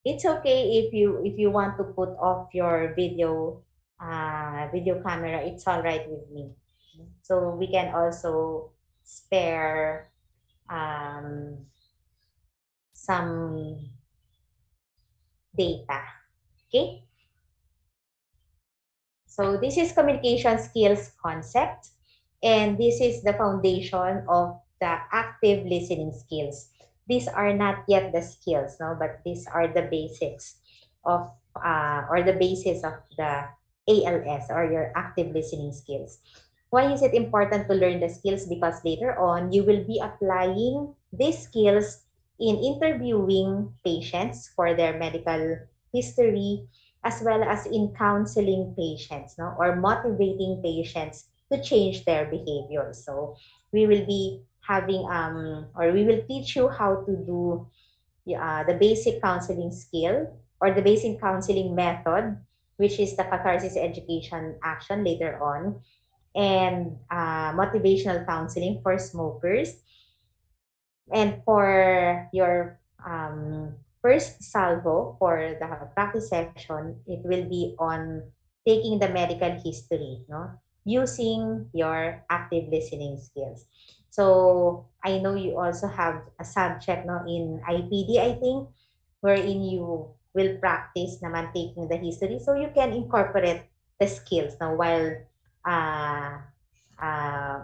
It's okay if you want to put off your video camera. It's all right with me. So we can also spare um, some data. Okay. So this is communication skills concept, and this is the foundation of the active listening skills. These are not yet the skills, no, but these are the basics of or the basis of the ALS, or your active listening skills. Why is it important to learn the skills? Because later on you will be applying these skills in interviewing patients for their medical history, as well as in counseling patients, no, or motivating patients to change their behavior. So we will be having or we will teach you how to do the basic counseling skill, or the basic counseling method, which is the catharsis education action later on, and motivational counseling for smokers. And for your first salvo for the practice session, it will be on taking the medical history, no, using your active listening skills. So I know you also have a subject, no, in IPD, I think, wherein you will practice naman taking the history, so you can incorporate the skills now uh,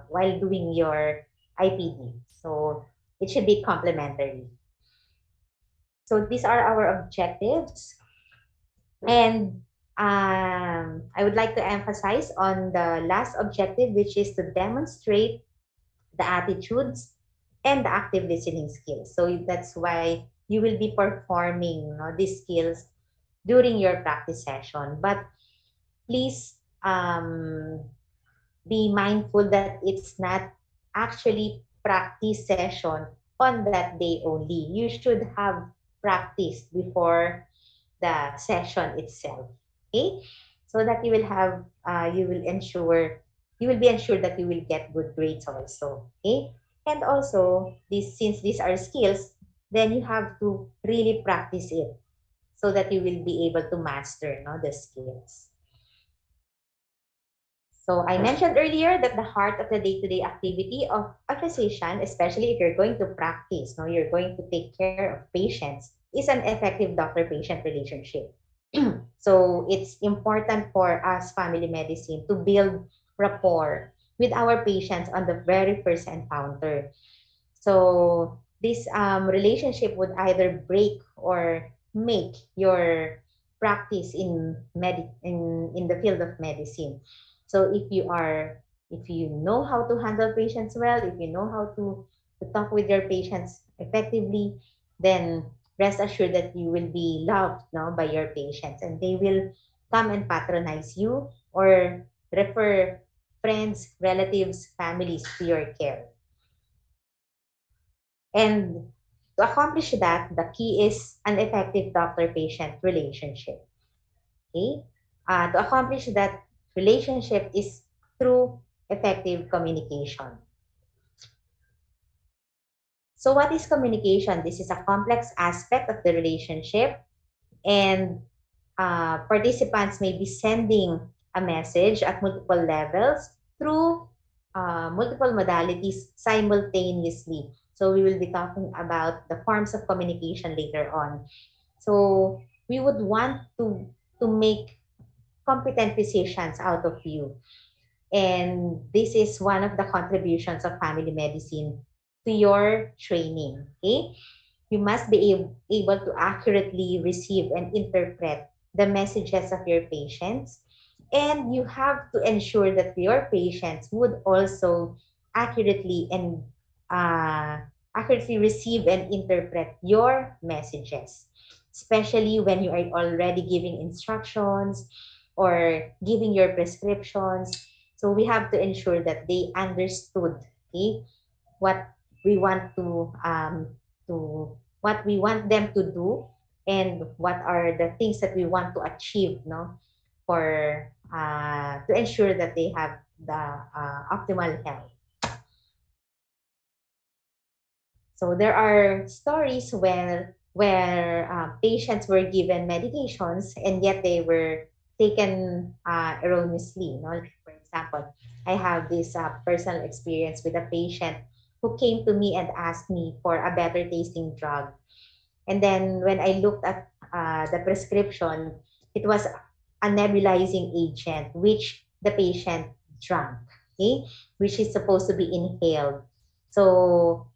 while doing your IPD. So it should be complementary. So these are our objectives. And I would like to emphasize on the last objective, which is to demonstrate the attitudes and the active listening skills. So that's why you will be performing, no, these skills during your practice session. But please be mindful that it's not actually practice session on that day only. You should have practice before the session itself. Okay? So that you will have, you will be ensured that you will get good grades also. Okay? And also, since these are skills, then you have to really practice it so that you will be able to master, no, the skills. So I mentioned earlier that the heart of the day-to-day activity of a physician, especially if you're going to practice, no, you're going to take care of patients, is an effective doctor-patient relationship. So it's important for us family medicine to build rapport with our patients on the very first encounter. So this relationship would either break or make your practice in the field of medicine. So if you know how to handle patients well, if you know how to talk with your patients effectively, then rest assured that you will be loved, no, by your patients, and they will come and patronize you or refer friends, relatives, families to your care. And to accomplish that, the key is an effective doctor-patient relationship. Okay? To accomplish that relationship is through effective communication. So what is communication? This is a complex aspect of the relationship, and participants may be sending a message at multiple levels through multiple modalities simultaneously. So we will be talking about the forms of communication later on. So we would want to make competent physicians out of you. And this is one of the contributions of family medicine to your training. Okay? You must be able to accurately receive and interpret the messages of your patients. And you have to ensure that your patients would also accurately and uh, accurately receive and interpret your messages, especially when you are already giving instructions or giving your prescriptions. So we have to ensure that they understood, okay, what we want to what we want them to do, and what are the things that we want to achieve, no, for to ensure that they have the optimal health. So there are stories where patients were given medications and yet they were taken erroneously. You know? Like, for example, I have this personal experience with a patient who came to me and asked me for a better tasting drug. And then when I looked at the prescription, it was a nebulizing agent, which the patient drank, okay, which is supposed to be inhaled. So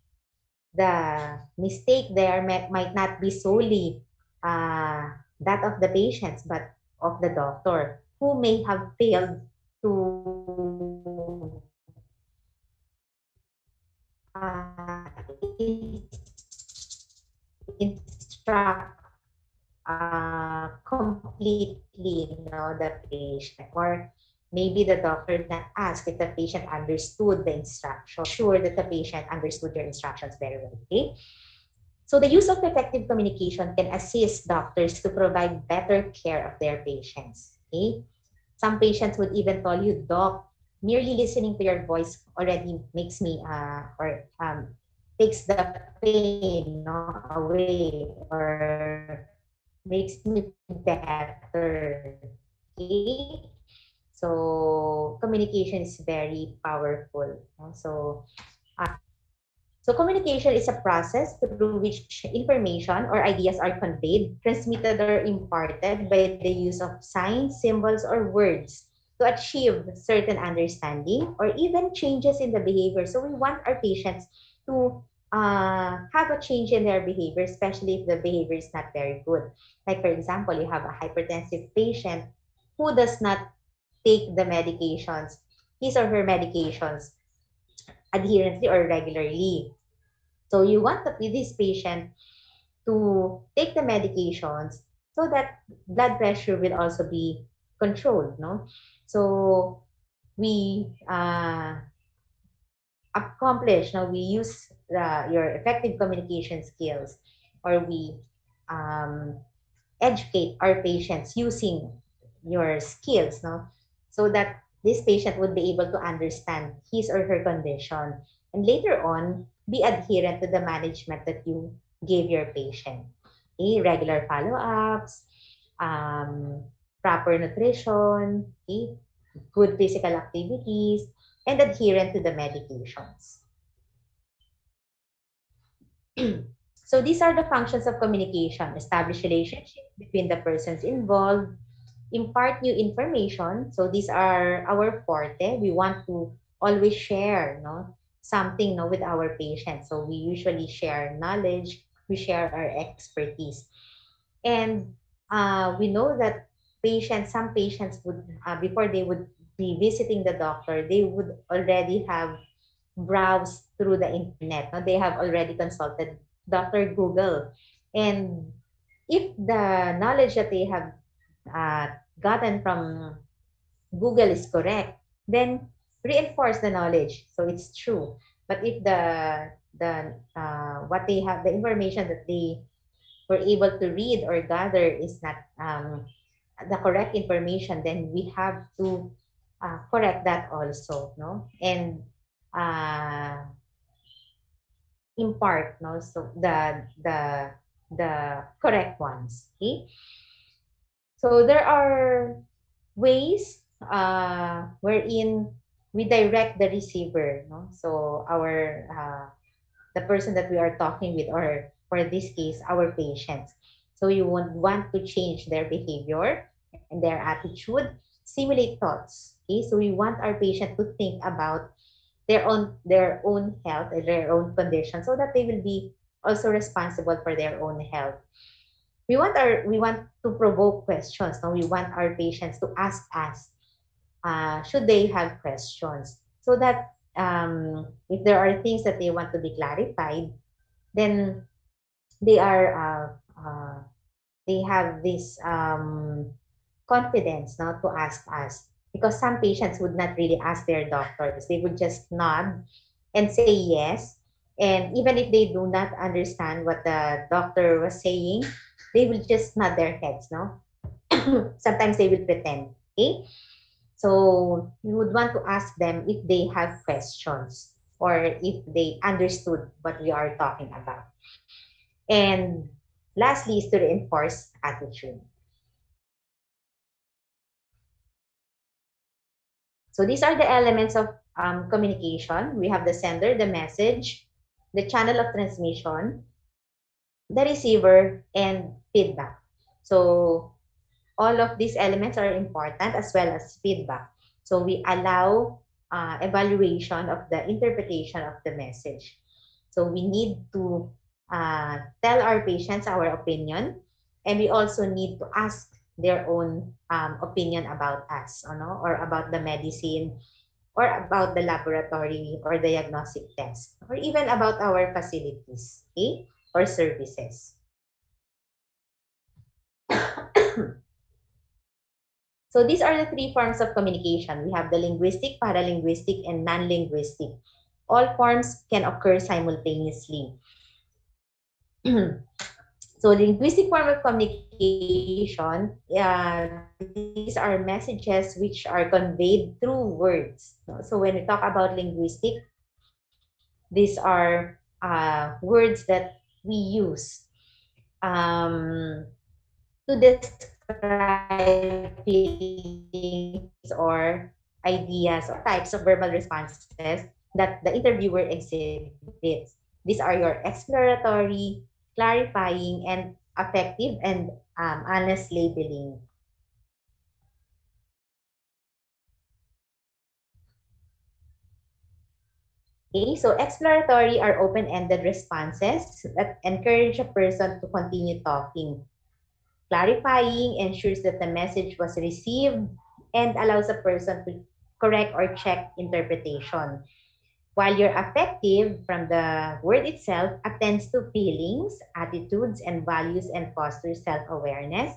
the mistake there might not be solely that of the patients, but of the doctor who may have failed to instruct completely, the patient, or maybe the doctor did not ask if the patient understood the instruction. Sure that the patient understood your instructions very well. Okay. So the use of effective communication can assist doctors to provide better care of their patients. Okay. Some patients would even tell you, "Doc, merely listening to your voice already makes me or takes the pain, away, or makes me better." Okay. So communication is very powerful. Uh, so communication is a process through which information or ideas are conveyed, transmitted, or imparted by the use of signs, symbols, or words to achieve certain understanding or even changes in the behavior. So we want our patients to have a change in their behavior, especially if the behavior is not very good. Like, for example, you have a hypertensive patient who does not take the medications, his or her medications, adherently or regularly. So you want this patient to take the medications so that blood pressure will also be controlled, no? So we accomplish, now we use your effective communication skills, or we um, educate our patients using your skills, no? So that this patient would be able to understand his or her condition and later on be adherent to the management that you gave your patient. Okay? Regular follow-ups, um, proper nutrition, okay? Good physical activities, and adherent to the medications. So these are the functions of communication: establish relationship between the persons involved, impart new information. So these are our forte. We want to always share, something, with our patients. So we usually share knowledge, we share our expertise. And we know that some patients would, before they would be visiting the doctor, they would already have browsed through the internet. No? They have already consulted Dr. Google. And if the knowledge that they have gotten from Google is correct, then reinforce the knowledge. So it's true. But if the what they have, the information that they were able to read or gather is not the correct information, then we have to correct that also, no? And uh, impart, no? So the correct ones. Okay. So there are ways wherein we direct the receiver, no? So our the person that we are talking with, or for this case, our patients. So you won't want to change their behavior and their attitude, simulate thoughts. Okay, so we want our patient to think about their own health and their own condition, so that they will be also responsible for their own health. We want to provoke questions. No? We want our patients to ask us, should they have questions, so that if there are things that they want to be clarified, then they are they have this confidence now to ask us, because some patients would not really ask their doctors. They would just nod and say yes, and even if they do not understand what the doctor was saying, they will just nod their heads, no? Sometimes they will pretend. Okay. So you would want to ask them if they have questions or if they understood what we are talking about. And lastly is to reinforce attitude. So these are the elements of communication. We have the sender, the message, the channel of transmission, the receiver, and feedback. So all of these elements are important as well as feedback. So we allow evaluation of the interpretation of the message. So we need to tell our patients our opinion, and we also need to ask their own opinion about us, or about the medicine, or about the laboratory or diagnostic test, or even about our facilities, okay, or services. So these are the three forms of communication. We have the linguistic, paralinguistic, and non-linguistic. All forms can occur simultaneously. So linguistic form of communication, these are messages which are conveyed through words. So when we talk about linguistic, these are words that we use to describe feelings or ideas or types of verbal responses that the interviewer exhibits. These are your exploratory, clarifying, and affective and honest labeling. Okay, so exploratory are open-ended responses that encourage a person to continue talking. Clarifying ensures that the message was received and allows a person to correct or check interpretation. While your affective, from the word itself, attends to feelings, attitudes, and values and fosters self-awareness.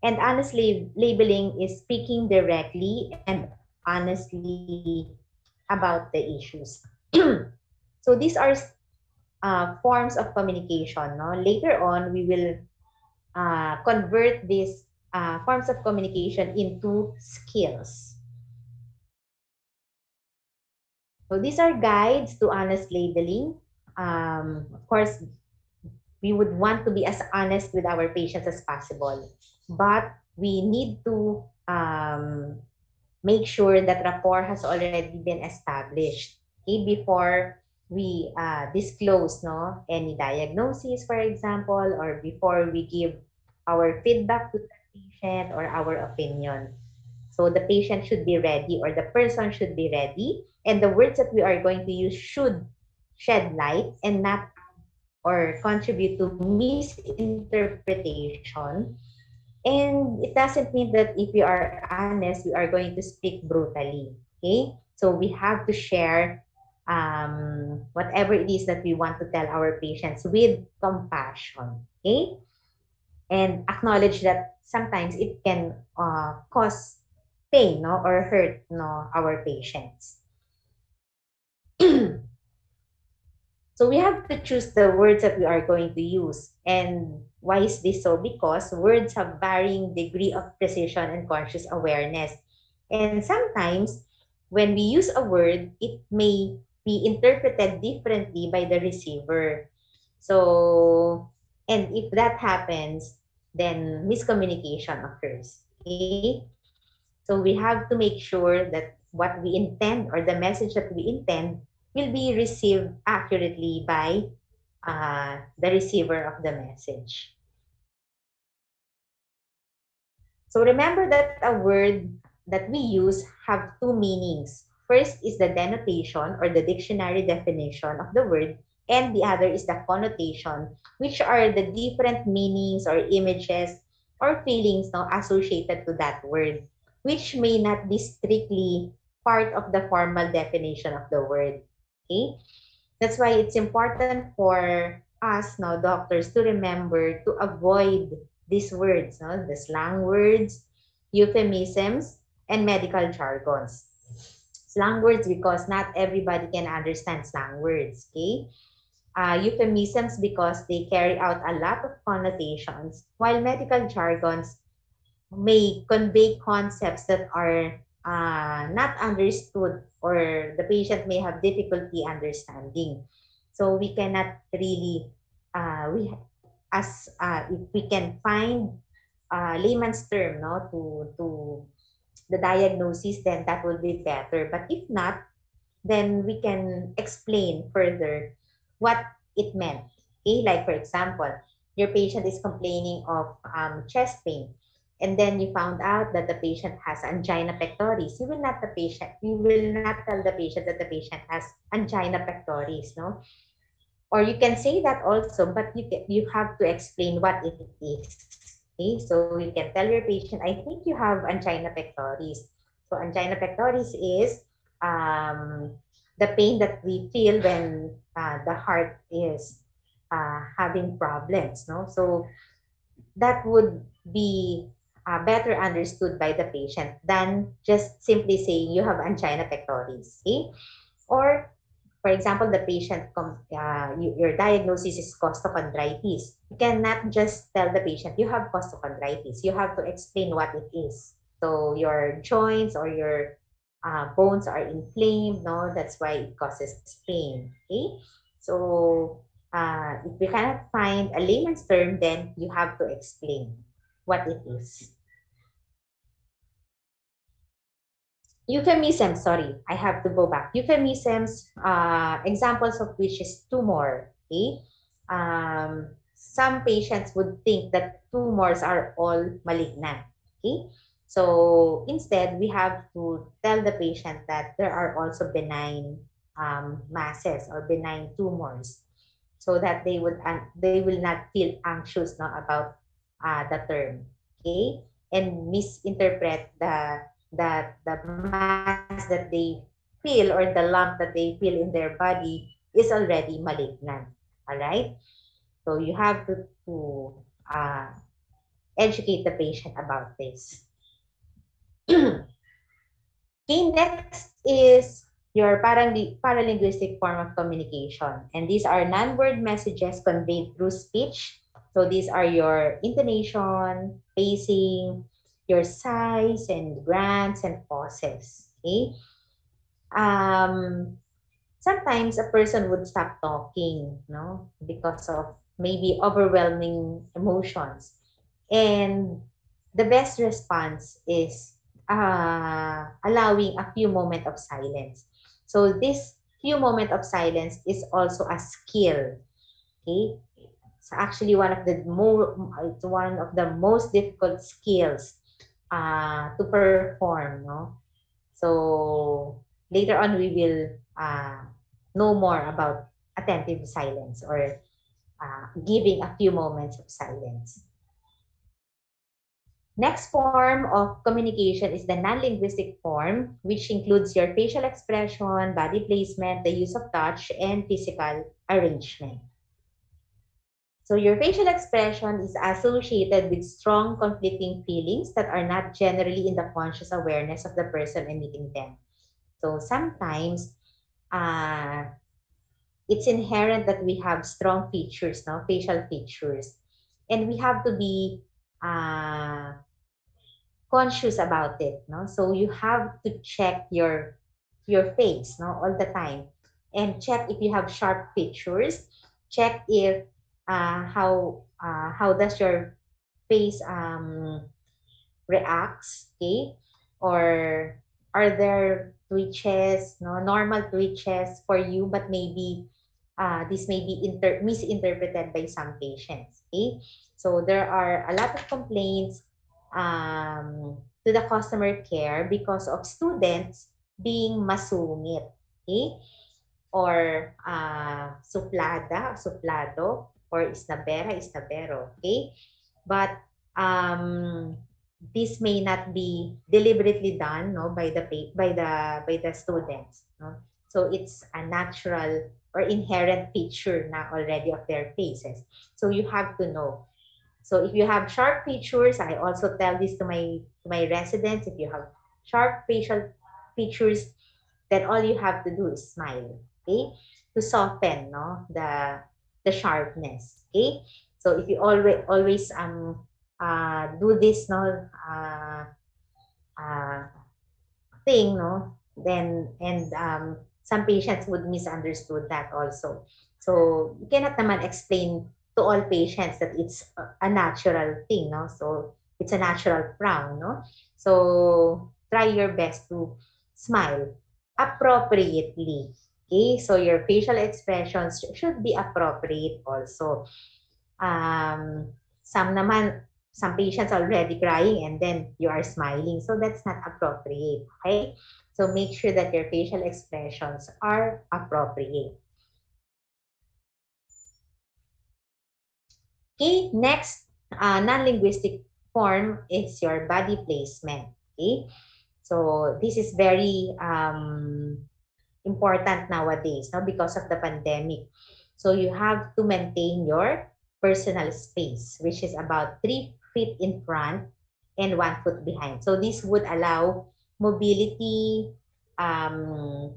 And honestly, labeling is speaking directly and honestly about the issues. So these are forms of communication. No? Later on, we will convert these forms of communication into skills. So these are guides to honest labeling. Of course, we would want to be as honest with our patients as possible, but we need to make sure that rapport has already been established, okay, before we disclose any diagnosis, for example, or before we give our feedback to the patient or our opinion. So the patient should be ready, or the person should be ready, and the words that we are going to use should shed light and not or contribute to misinterpretation. And it doesn't mean that if we are honest, we are going to speak brutally. Okay? So we have to share whatever it is that we want to tell our patients with compassion. Okay? And acknowledge that sometimes it can cause pain, no, or hurt, no, our patients. So we have to choose the words that we are going to use. And why is this so? Because words have varying degree of precision and conscious awareness. And sometimes when we use a word, it may be interpreted differently by the receiver. So, and if that happens, then miscommunication occurs. Okay? So we have to make sure that what we intend, or the message that we intend, will be received accurately by the receiver of the message. So remember that a word that we use have two meanings. First is the denotation or the dictionary definition of the word, and the other is the connotation, which are the different meanings or images or feelings now associated to that word, which may not be strictly part of the formal definition of the word. Okay? That's why it's important for us now, doctors, to remember to avoid these words, no? The slang words, euphemisms, and medical jargons. Slang words because not everybody can understand slang words, okay? Euphemisms because they carry out a lot of connotations, while medical jargons may convey concepts that are not understood, or the patient may have difficulty understanding. So we cannot really, we as if we can find layman's term, no, to the diagnosis, then that will be better. But if not, then we can explain further what it meant. Okay, like for example, your patient is complaining of chest pain, and then you found out that the patient has angina pectoris. You will not tell the patient that the patient has angina pectoris, no? Or you can say that also, but you have to explain what it is. Okay, so you can tell your patient, I think you have angina pectoris. So angina pectoris is the pain that we feel when the heart is having problems. No, so that would be better understood by the patient than just simply saying you have angina pectoris. Okay, or for example, the patient, your diagnosis is costochondritis. You cannot just tell the patient you have costochondritis. You have to explain what it is. So your joints or your bones are inflamed, no? That's why it causes pain. Okay? So if we cannot find a layman's term, then you have to explain what it is. Euphemisms, sorry, I have to go back. Euphemisms, examples of which is tumor. Okay, some patients would think that tumors are all malignant. Okay, so instead we have to tell the patient that there are also benign masses or benign tumors, so that they will not feel anxious, no, about the term. Okay, and misinterpret the mass that they feel or the lump that they feel in their body is already malignant. All right. So you have to uh, educate the patient about this. Okay, next is your paralinguistic form of communication. And these are non-word messages conveyed through speech. So these are your intonation, pacing, your sighs and grants and pauses. Okay. Um, Sometimes a person would stop talking, no, because of maybe overwhelming emotions. And the best response is allowing a few moments of silence. So this few moment of silence is also a skill. Okay, it's actually one of the most difficult skills to perform. No, so later on, we will know more about attentive silence or giving a few moments of silence. Next form of communication is the non-linguistic form, which includes your facial expression, body placement, the use of touch, and physical arrangement. So your facial expression is associated with strong conflicting feelings that are not generally in the conscious awareness of the person emitting them. So sometimes uh, it's inherent that we have strong features, no, facial features, and we have to be uh, conscious about it, no. So you have to check your face, no, all the time, and check if you have sharp features. Check if how does your face reacts, okay, or are there twitches, no, normal twitches for you, but maybe this may be misinterpreted by some patients. Okay, so there are a lot of complaints to the customer care because of students being masungit, okay, or suplado, or isnabero, okay, but um, this may not be deliberately done, no, by the students, no? So it's a natural or inherent feature na already of their faces, so you have to know. So if you have sharp features, I also tell this to my residents, if you have sharp facial features, then all you have to do is smile, okay, to soften, no, the sharpness, okay. So if you always do this, no, uh, thing, no, then and some patients would misunderstood that also. So you cannot naman explain to all patients that it's a natural thing, no? So it's a natural frown, no? So try your best to smile appropriately. Okay, so your facial expressions should be appropriate also. Um, some patients are already crying and then you are smiling, so that's not appropriate. Okay, so make sure that your facial expressions are appropriate. Okay, next non-linguistic form is your body placement. Okay, so this is very important nowadays, no, because of the pandemic. So you have to maintain your personal space, which is about 3 feet in front and 1 foot behind. So this would allow mobility, um,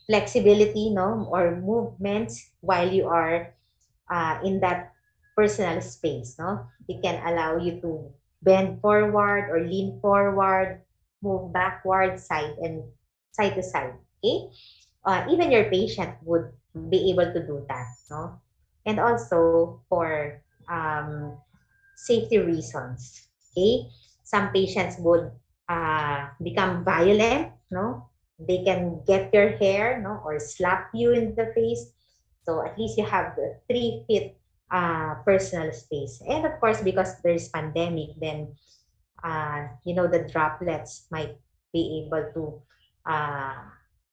flexibility, no, or movements while you are in that personal space, no? It can allow you to bend forward or lean forward, move backward, side and side to side. Okay, even your patient would be able to do that, no? And also for safety reasons. Okay, some patients would become violent, no? They can get your hair, no, or slap you in the face. So at least you have the 3 feet personal space. And of course, because there's pandemic, then the droplets might be able to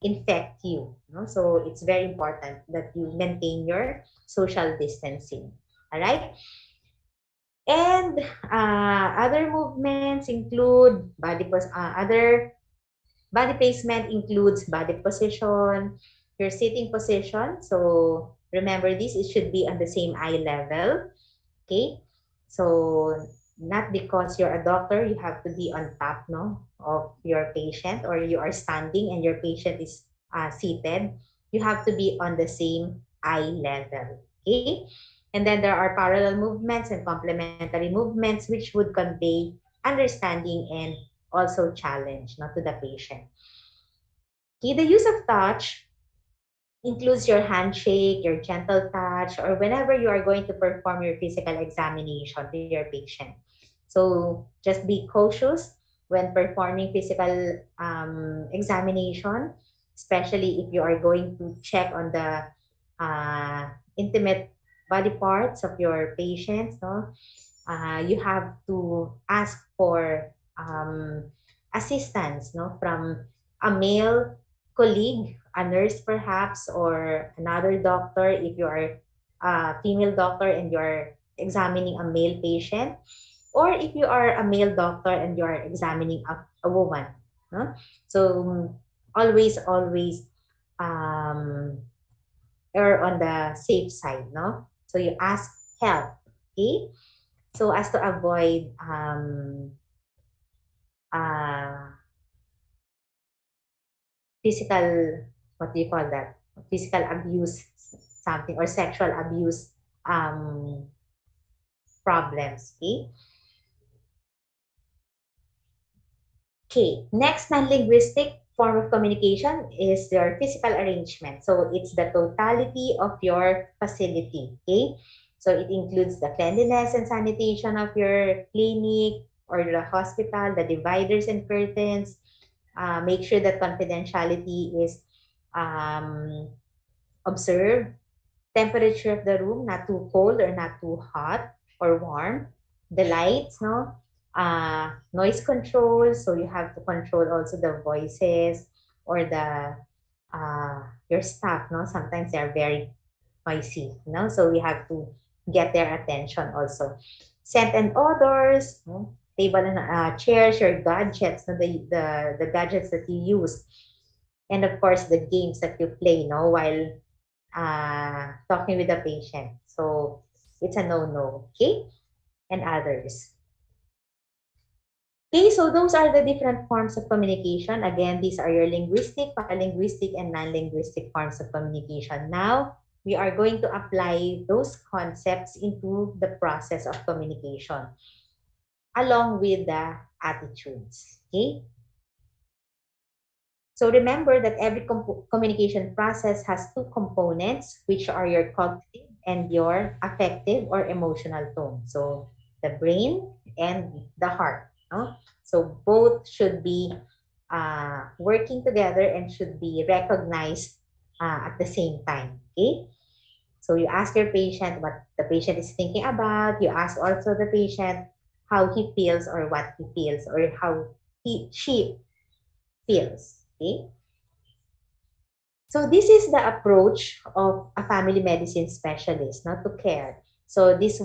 infect you. No? So it's very important that you maintain your social distancing. All right. And other movements include other body placement includes body position, your sitting position. So remember this, it should be on the same eye level. Okay, so not because you're a doctor, you have to be on top, no, of your patient, or you are standing and your patient is seated. You have to be on the same eye level. Okay, and then there are parallel movements and complementary movements, which would convey understanding and also challenge, not to the patient. Okay, the use of touch includes your handshake, your gentle touch, or whenever you are going to perform your physical examination to your patient. So just be cautious when performing physical examination, especially if you are going to check on the intimate body parts of your patients. No, you have to ask for assistance, no, from a male colleague, a nurse perhaps, or another doctor if you are a female doctor and you're examining a male patient, or if you are a male doctor and you are examining a woman. No? So always um, err on the safe side. No? So you ask help. Okay? So as to avoid uh, physical, what do you call that? Physical abuse, something, or sexual abuse um, problems. Okay. Okay. Next non-linguistic form of communication is your physical arrangement. So it's the totality of your facility. Okay. So it includes the cleanliness and sanitation of your clinic or the hospital, the dividers and curtains. Make sure that confidentiality is um, observed. Temperature of the room, not too cold or not too hot or warm. The lights, no? Noise control, so you have to control also the voices or the your staff, no? Sometimes they are very noisy, no? So we have to get their attention also. Scent and odors, no? Table and chairs, your gadgets, no? The gadgets that you use, and of course the games that you play, no, while talking with the patient. So it's a no-no, okay? And others. Okay, so those are the different forms of communication. Again, these are your linguistic, paralinguistic, and non-linguistic forms of communication. Now, we are going to apply those concepts into the process of communication along with the attitudes, okay? So remember that every communication process has two components, which are your cognitive and your affective or emotional tone. So the brain and the heart. No? So both should be working together and should be recognized at the same time. Okay. So you ask your patient what the patient is thinking about. You ask also the patient how he feels or what he feels or how she feels. Okay. So this is the approach of a family medicine specialist, not to care. So this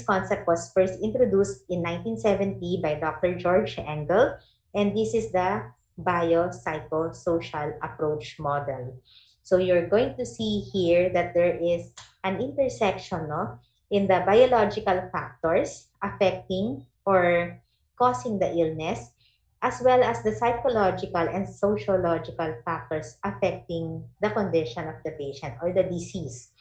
concept was first introduced in 1970 by Dr. George Engel, and this is the biopsychosocial approach model. So you're going to see here that there is an intersection, no, in the biological factors affecting or causing the illness as well as the psychological and sociological factors affecting the condition of the patient or the disease.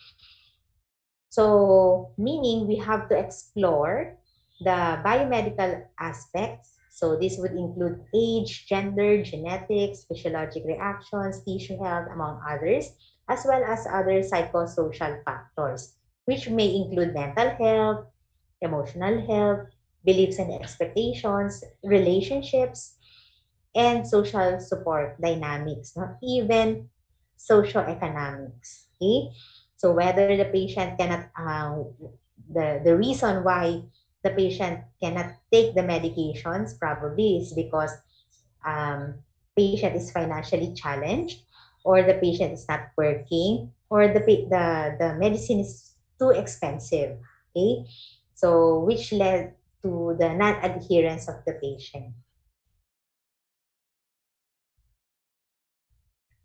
So, meaning we have to explore the biomedical aspects. So, this would include age, gender, genetics, physiologic reactions, tissue health, among others, as well as other psychosocial factors, which may include mental health, emotional health, beliefs and expectations, relationships, and social support dynamics, not even socioeconomics. Okay, so whether the patient cannot, the reason why the patient cannot take the medications probably is because patient is financially challenged, or the patient is not working, or the medicine is too expensive. Okay, so which led to the non-adherence of the patient.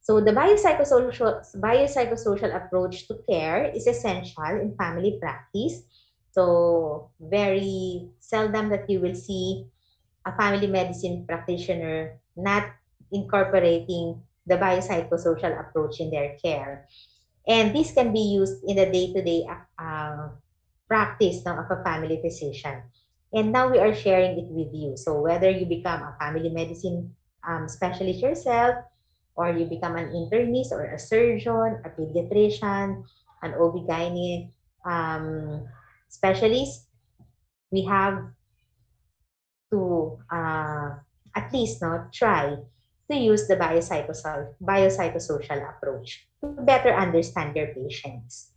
So the biopsychosocial approach to care is essential in family practice. So very seldom that you will see a family medicine practitioner not incorporating the biopsychosocial approach in their care. And this can be used in the day-to-day practice of a family physician. And now we are sharing it with you. So whether you become a family medicine specialist yourself, or you become an internist or a surgeon, a pediatrician, an OB-GYN specialist, we have to at least try to use the biopsychosocial approach to better understand your patients.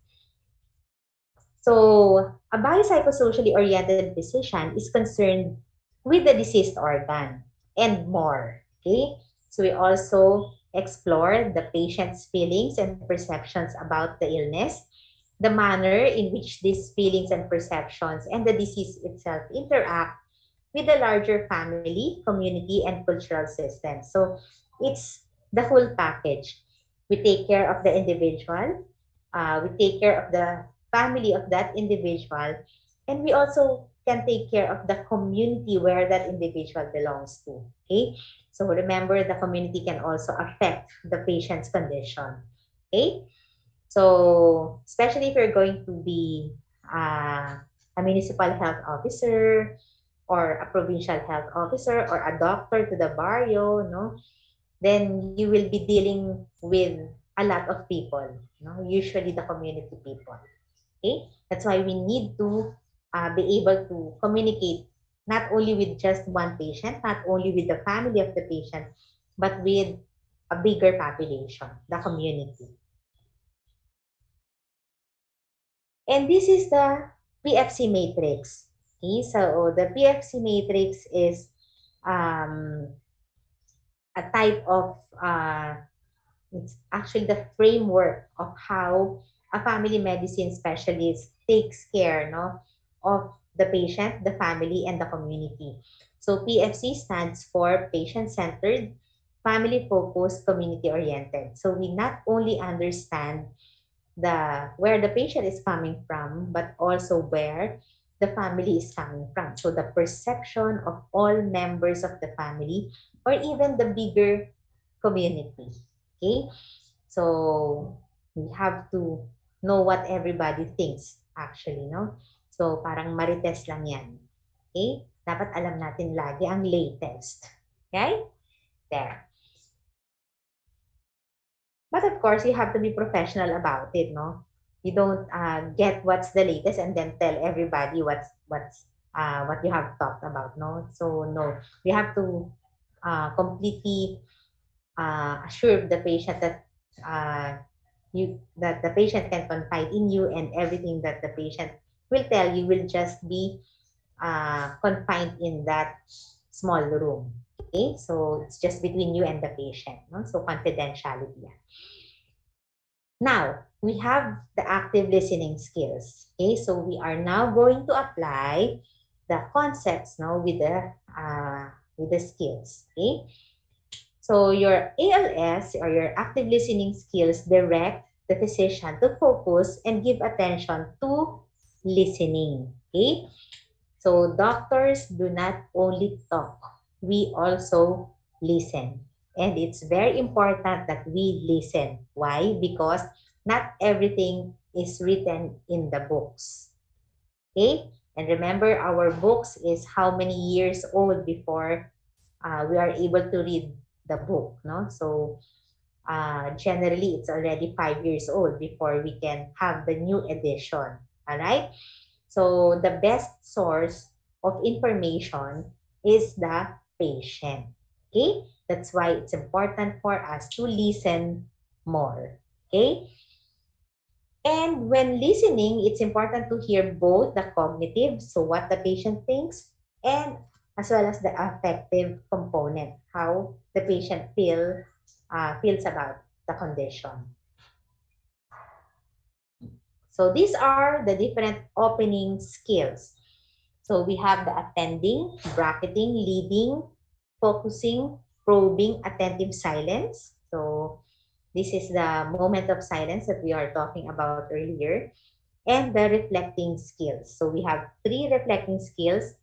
So, a biopsychosocially oriented physician is concerned with the diseased organ and more. Okay? So, we also explore the patient's feelings and perceptions about the illness, the manner in which these feelings and perceptions and the disease itself interact with the larger family, community, and cultural system. So, it's the whole package. We take care of the individual, we take care of the family of that individual, and we also can take care of the community where that individual belongs to. Okay, so remember the community can also affect the patient's condition. Okay, so especially if you're going to be a municipal health officer or a provincial health officer or a doctor to the barrio, no, then you will be dealing with a lot of people, no, usually the community people. Okay? That's why we need to be able to communicate not only with just one patient, not only with the family of the patient, but with a bigger population, the community. And this is the PFC matrix. Okay, so the PFC matrix is um, a type of it's actually the framework of how a family medicine specialist takes care, no, of the patient, the family, and the community. So PFC stands for patient-centered, family-focused, community-oriented. So we not only understand the where the patient is coming from, but also where the family is coming from. So the perception of all members of the family or even the bigger community. Okay? So we have to know what everybody thinks actually, no? So parang marites lang yan. Okay? Dapat alam natin lagi ang latest. Okay? There. But of course, you have to be professional about it, no? You don't get what's the latest and then tell everybody what you have talked about. No, so no, we have to completely assure the patient that that the patient can confide in you, and everything that the patient will tell you will just be confined in that small room. Okay, so it's just between you and the patient. No? So confidentiality. Yeah. Now, we have the active listening skills. Okay, so we are now going to apply the concepts now with the skills. Okay, so your ALS or your active listening skills direct the physician to focus and give attention to listening. Okay, so doctors do not only talk, we also listen. And it's very important that we listen. Why? Because not everything is written in the books. Okay? And remember, our books is how many years old before we are able to read the book. No? So generally, it's already 5 years old before we can have the new edition. All right? So the best source of information is the patient. Okay? That's why it's important for us to listen more. Okay? And when listening, it's important to hear both the cognitive, so what the patient thinks, and as well as the affective component, how the patient feels about the condition. So these are the different opening skills. So we have the attending, bracketing, leading, focusing, probing, attentive silence. So this is the moment of silence that we are talking about earlier. And the reflecting skills. So we have three reflecting skills: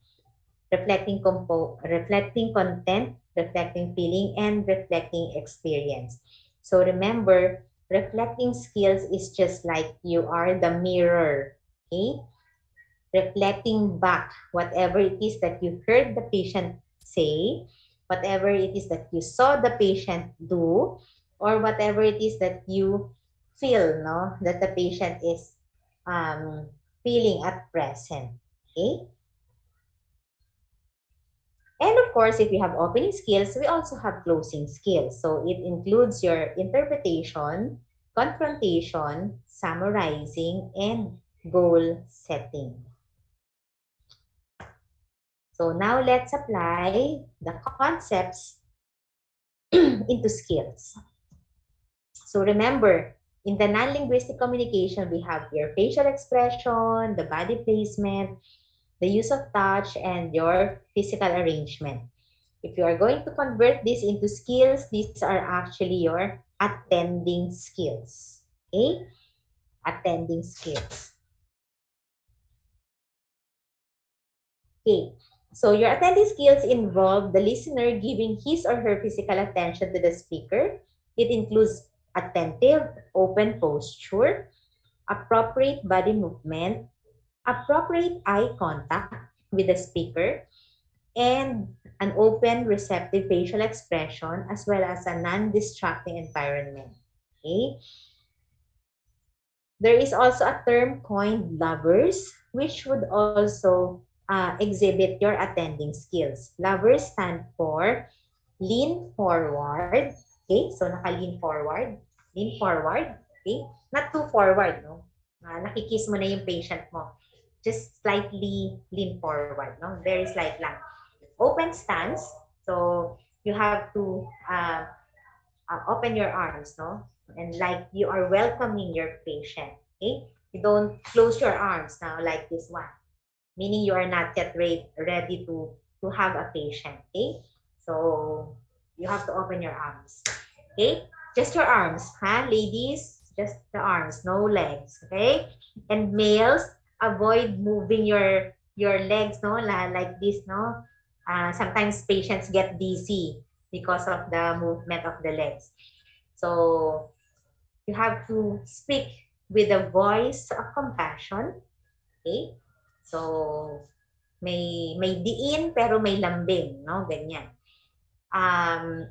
reflecting content, reflecting feeling, and reflecting experience. So remember, reflecting skills is just like you are the mirror. Okay? Reflecting back whatever it is that you heard the patient say, whatever it is that you saw the patient do, or whatever it is that you feel, no, that the patient is um, feeling at present. Okay? And of course, if you have opening skills, we also have closing skills. So it includes your interpretation, confrontation, summarizing, and goal setting. So now let's apply the concepts into skills. So remember, in the non-linguistic communication, we have your facial expression, the body placement, the use of touch, and your physical arrangement. If you are going to convert this into skills, these are actually your attending skills. Okay? Attending skills. Okay. So your attending skills involve the listener giving his or her physical attention to the speaker. It includes attentive, open posture, appropriate body movement, appropriate eye contact with the speaker, and an open, receptive facial expression, as well as a non-distracting environment. Okay? There is also a term coined lovers, which would also exhibit your attending skills. Lovers stand for lean forward. Okay, so naka-lean forward. Lean forward. Okay, not too forward, no? Nakikiss mo na yung patient mo. Just slightly lean forward, no? Very slight lang. Open stance. So you have to open your arms, no? And like you are welcoming your patient. Okay, you don't close your arms now like this one, meaning you are not yet ready to have a patient. Okay, so you have to open your arms. Okay, just your arms, huh, ladies? Just the arms, no legs. Okay, and males, avoid moving your legs, no, like this, no. Sometimes patients get dizzy because of the movement of the legs. So you have to speak with a voice of compassion. Okay? So may diin pero may lambing, no? Ganyan.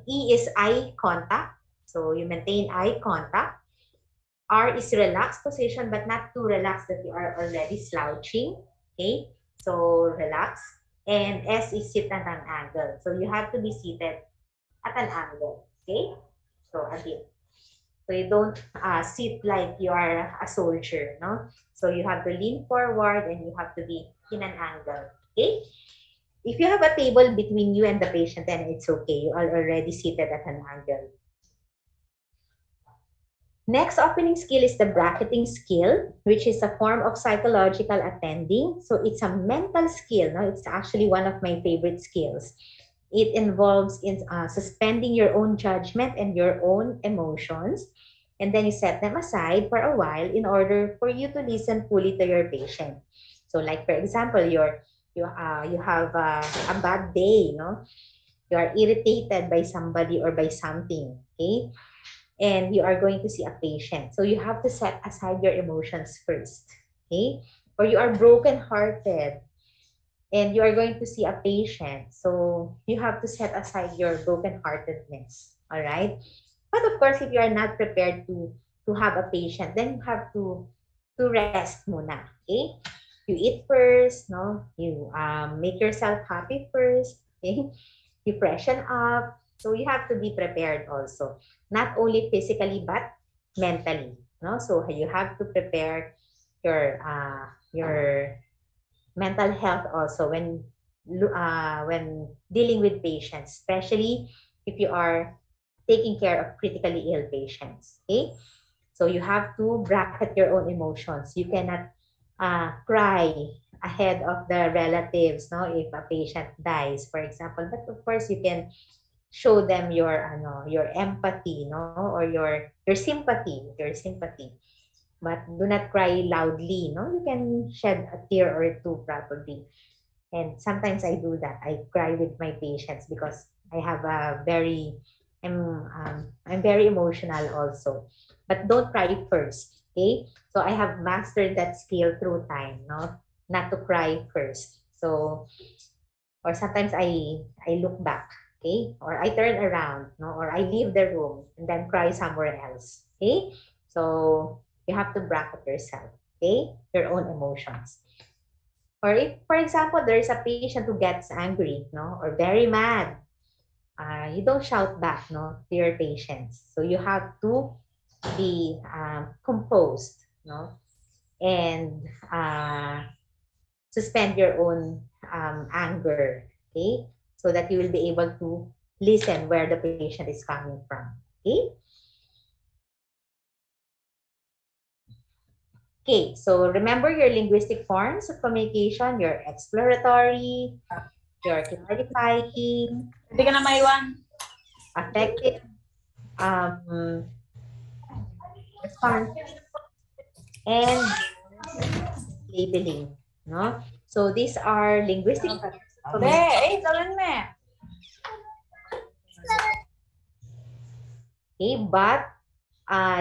E is eye contact. So you maintain eye contact. R is relaxed position, but not too relaxed that you are already slouching. Okay, so relax. And S is sit at an angle. So you have to be seated at an angle. Okay, so again. So you don't sit like you are a soldier, no? So you have to lean forward and you have to be in an angle. Okay? If you have a table between you and the patient, then it's okay. You are already seated at an angle. Next opening skill is the bracketing skill, which is a form of psychological attending. So it's a mental skill. No? It's actually one of my favorite skills. It involves in suspending your own judgment and your own emotions, and then you set them aside for a while in order for you to listen fully to your patient. So, like for example, you have a bad day, no? You are irritated by somebody or by something, okay? And you are going to see a patient. So you have to set aside your emotions first, okay? Or you are broken-hearted and you are going to see a patient. So you have to set aside your broken-heartedness, all right? But of course, if you are not prepared to have a patient, then you have to rest muna, okay? You eat first, no? You make yourself happy first, okay? You freshen up. So you have to be prepared also, not only physically but mentally, no? So you have to prepare your mental health also when dealing with patients, especially if you are taking care of critically ill patients. Okay, so you have to bracket your own emotions. You cannot cry ahead of the relatives, no, if a patient dies, for example. But of course, you can show them your empathy, no, or your sympathy. But do not cry loudly, no. You can shed a tear or two probably. And sometimes I do that. I cry with my patients because I have a very I'm very emotional also. But don't cry first, okay? So I have mastered that skill through time, no, not to cry first. So or sometimes I look back, okay, or I turn around, no, or I leave the room and then cry somewhere else, okay. So you have to bracket yourself, okay, your own emotions. Or if, for example, there is a patient who gets angry, no, or very mad, you don't shout back, no, to your patients. So you have to be composed, no, and suspend your own anger, okay, so that you will be able to listen where the patient is coming from, okay. Okay, so remember your linguistic forms of communication, your exploratory, your clarifying, Hindi ka na maiwan. affective, um, responsive, and labeling. No? So these are linguistic forms of Be, communication. talon me. Okay, but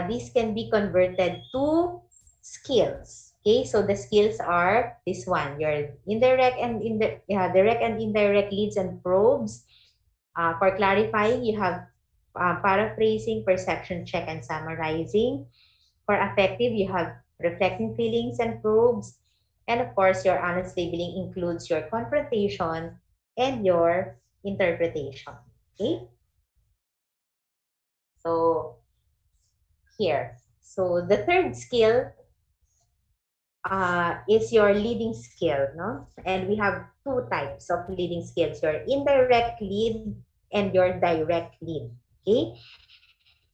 these can be converted to skills. Okay, so the skills are this one: your direct and indirect leads and probes. For clarifying, you have paraphrasing, perception check, and summarizing. For affective, you have reflecting feelings and probes. And of course, your honest labeling includes your confrontation and your interpretation. Okay, so here. So the third skill is your leading skill, no? And we have two types of leading skills: your indirect lead and your direct lead. Okay,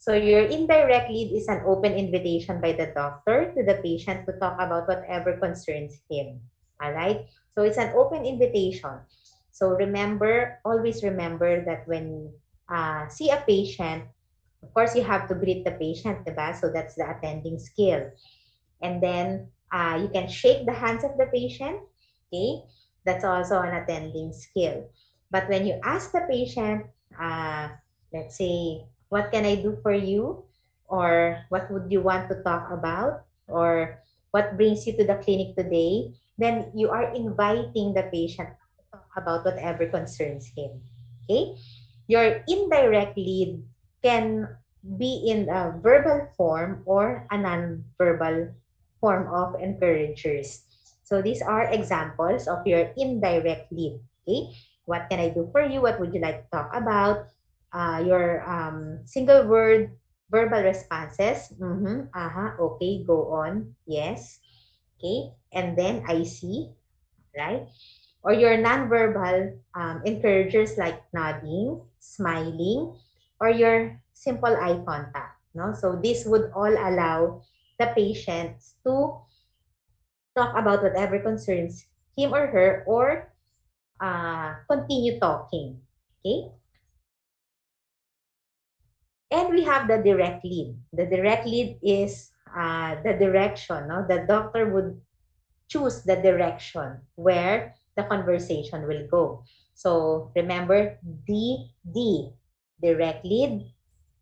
so your indirect lead is an open invitation by the doctor to the patient to talk about whatever concerns him. All right, so it's an open invitation. So remember, always remember that when see a patient, of course you have to greet the patient, diba? So that's the attending skill. And then you can shake the hands of the patient, okay, that's also an attending skill. But when you ask the patient, uh, let's say, what can I do for you, or what would you want to talk about, or what brings you to the clinic today, then you are inviting the patient to talk about whatever concerns him, okay. Your indirect lead can be in a verbal form or a non-verbal form of encouragers. So these are examples of your indirect lead. Okay, what can I do for you? What would you like to talk about? Your single word verbal responses. Mm-hmm, okay, go on. Yes. Okay, and then I see, right? Or your nonverbal encouragers like nodding, smiling, or your simple eye contact. No? So this would all allow the patients to talk about whatever concerns him or her or continue talking. Okay? And we have the direct lead. The direct lead is the direction. No? The doctor would choose the direction where the conversation will go. So remember D, direct lead,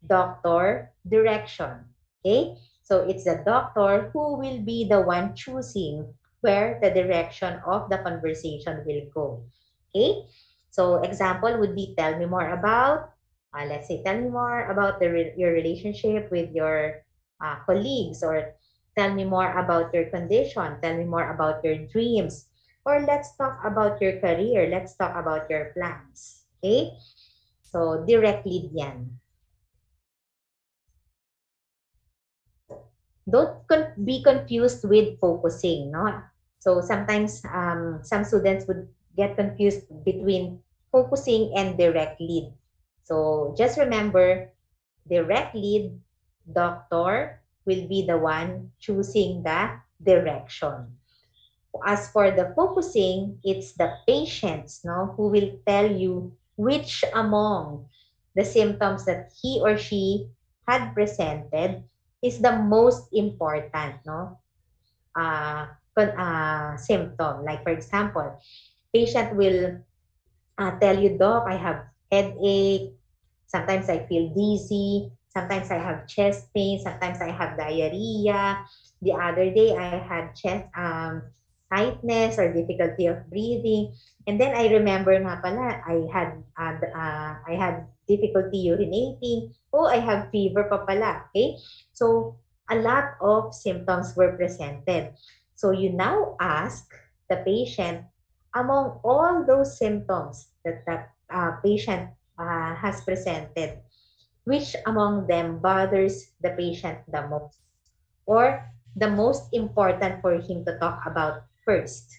doctor, direction. Okay? So it's the doctor who will be the one choosing where the direction of the conversation will go. Okay? So example would be tell me more about, let's say, tell me more about your relationship with your colleagues, or tell me more about your condition. Tell me more about your dreams. Or let's talk about your career. Let's talk about your plans. Okay? So, direct lead yan. Don't be confused with focusing. No? So, sometimes some students would get confused between focusing and direct lead. So, just remember, direct lead, doctor will be the one choosing the direction. As for the focusing, it's the patients, no, who will tell you which among the symptoms that he or she had presented is the most important, no, symptom. Like for example, patient will tell you, doc, I have headache. Sometimes I feel dizzy. Sometimes I have chest pain. Sometimes I have diarrhea. The other day I had chest tightness or difficulty of breathing. And then I remember nga pala, I had difficulty urinating. Oh, I have fever pa pala. Okay? So a lot of symptoms were presented. So you now ask the patient, among all those symptoms that the patient has presented, which among them bothers the patient the most, or the most important for him to talk about first.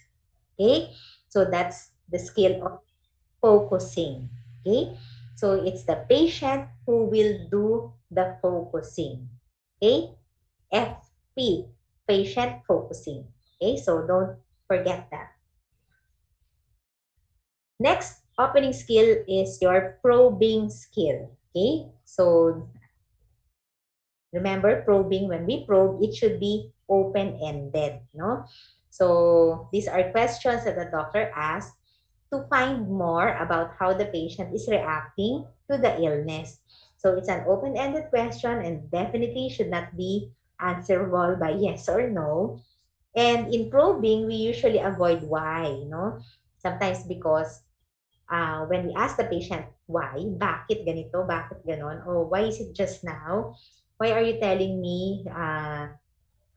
Okay? So that's the skill of focusing. Okay? So it's the patient who will do the focusing. Okay? FP, patient focusing. Okay? So don't forget that. Next opening skill is your probing skill. Okay? So remember, probing, when we probe, it should be open-ended. No? So these are questions that the doctor asks to find more about how the patient is reacting to the illness. So it's an open-ended question and definitely should not be answerable by yes or no. And in probing, we usually avoid why, no? Sometimes because when we ask the patient, why? Bakit ganito? Bakit ganon? Or why is it just now? Why are you telling me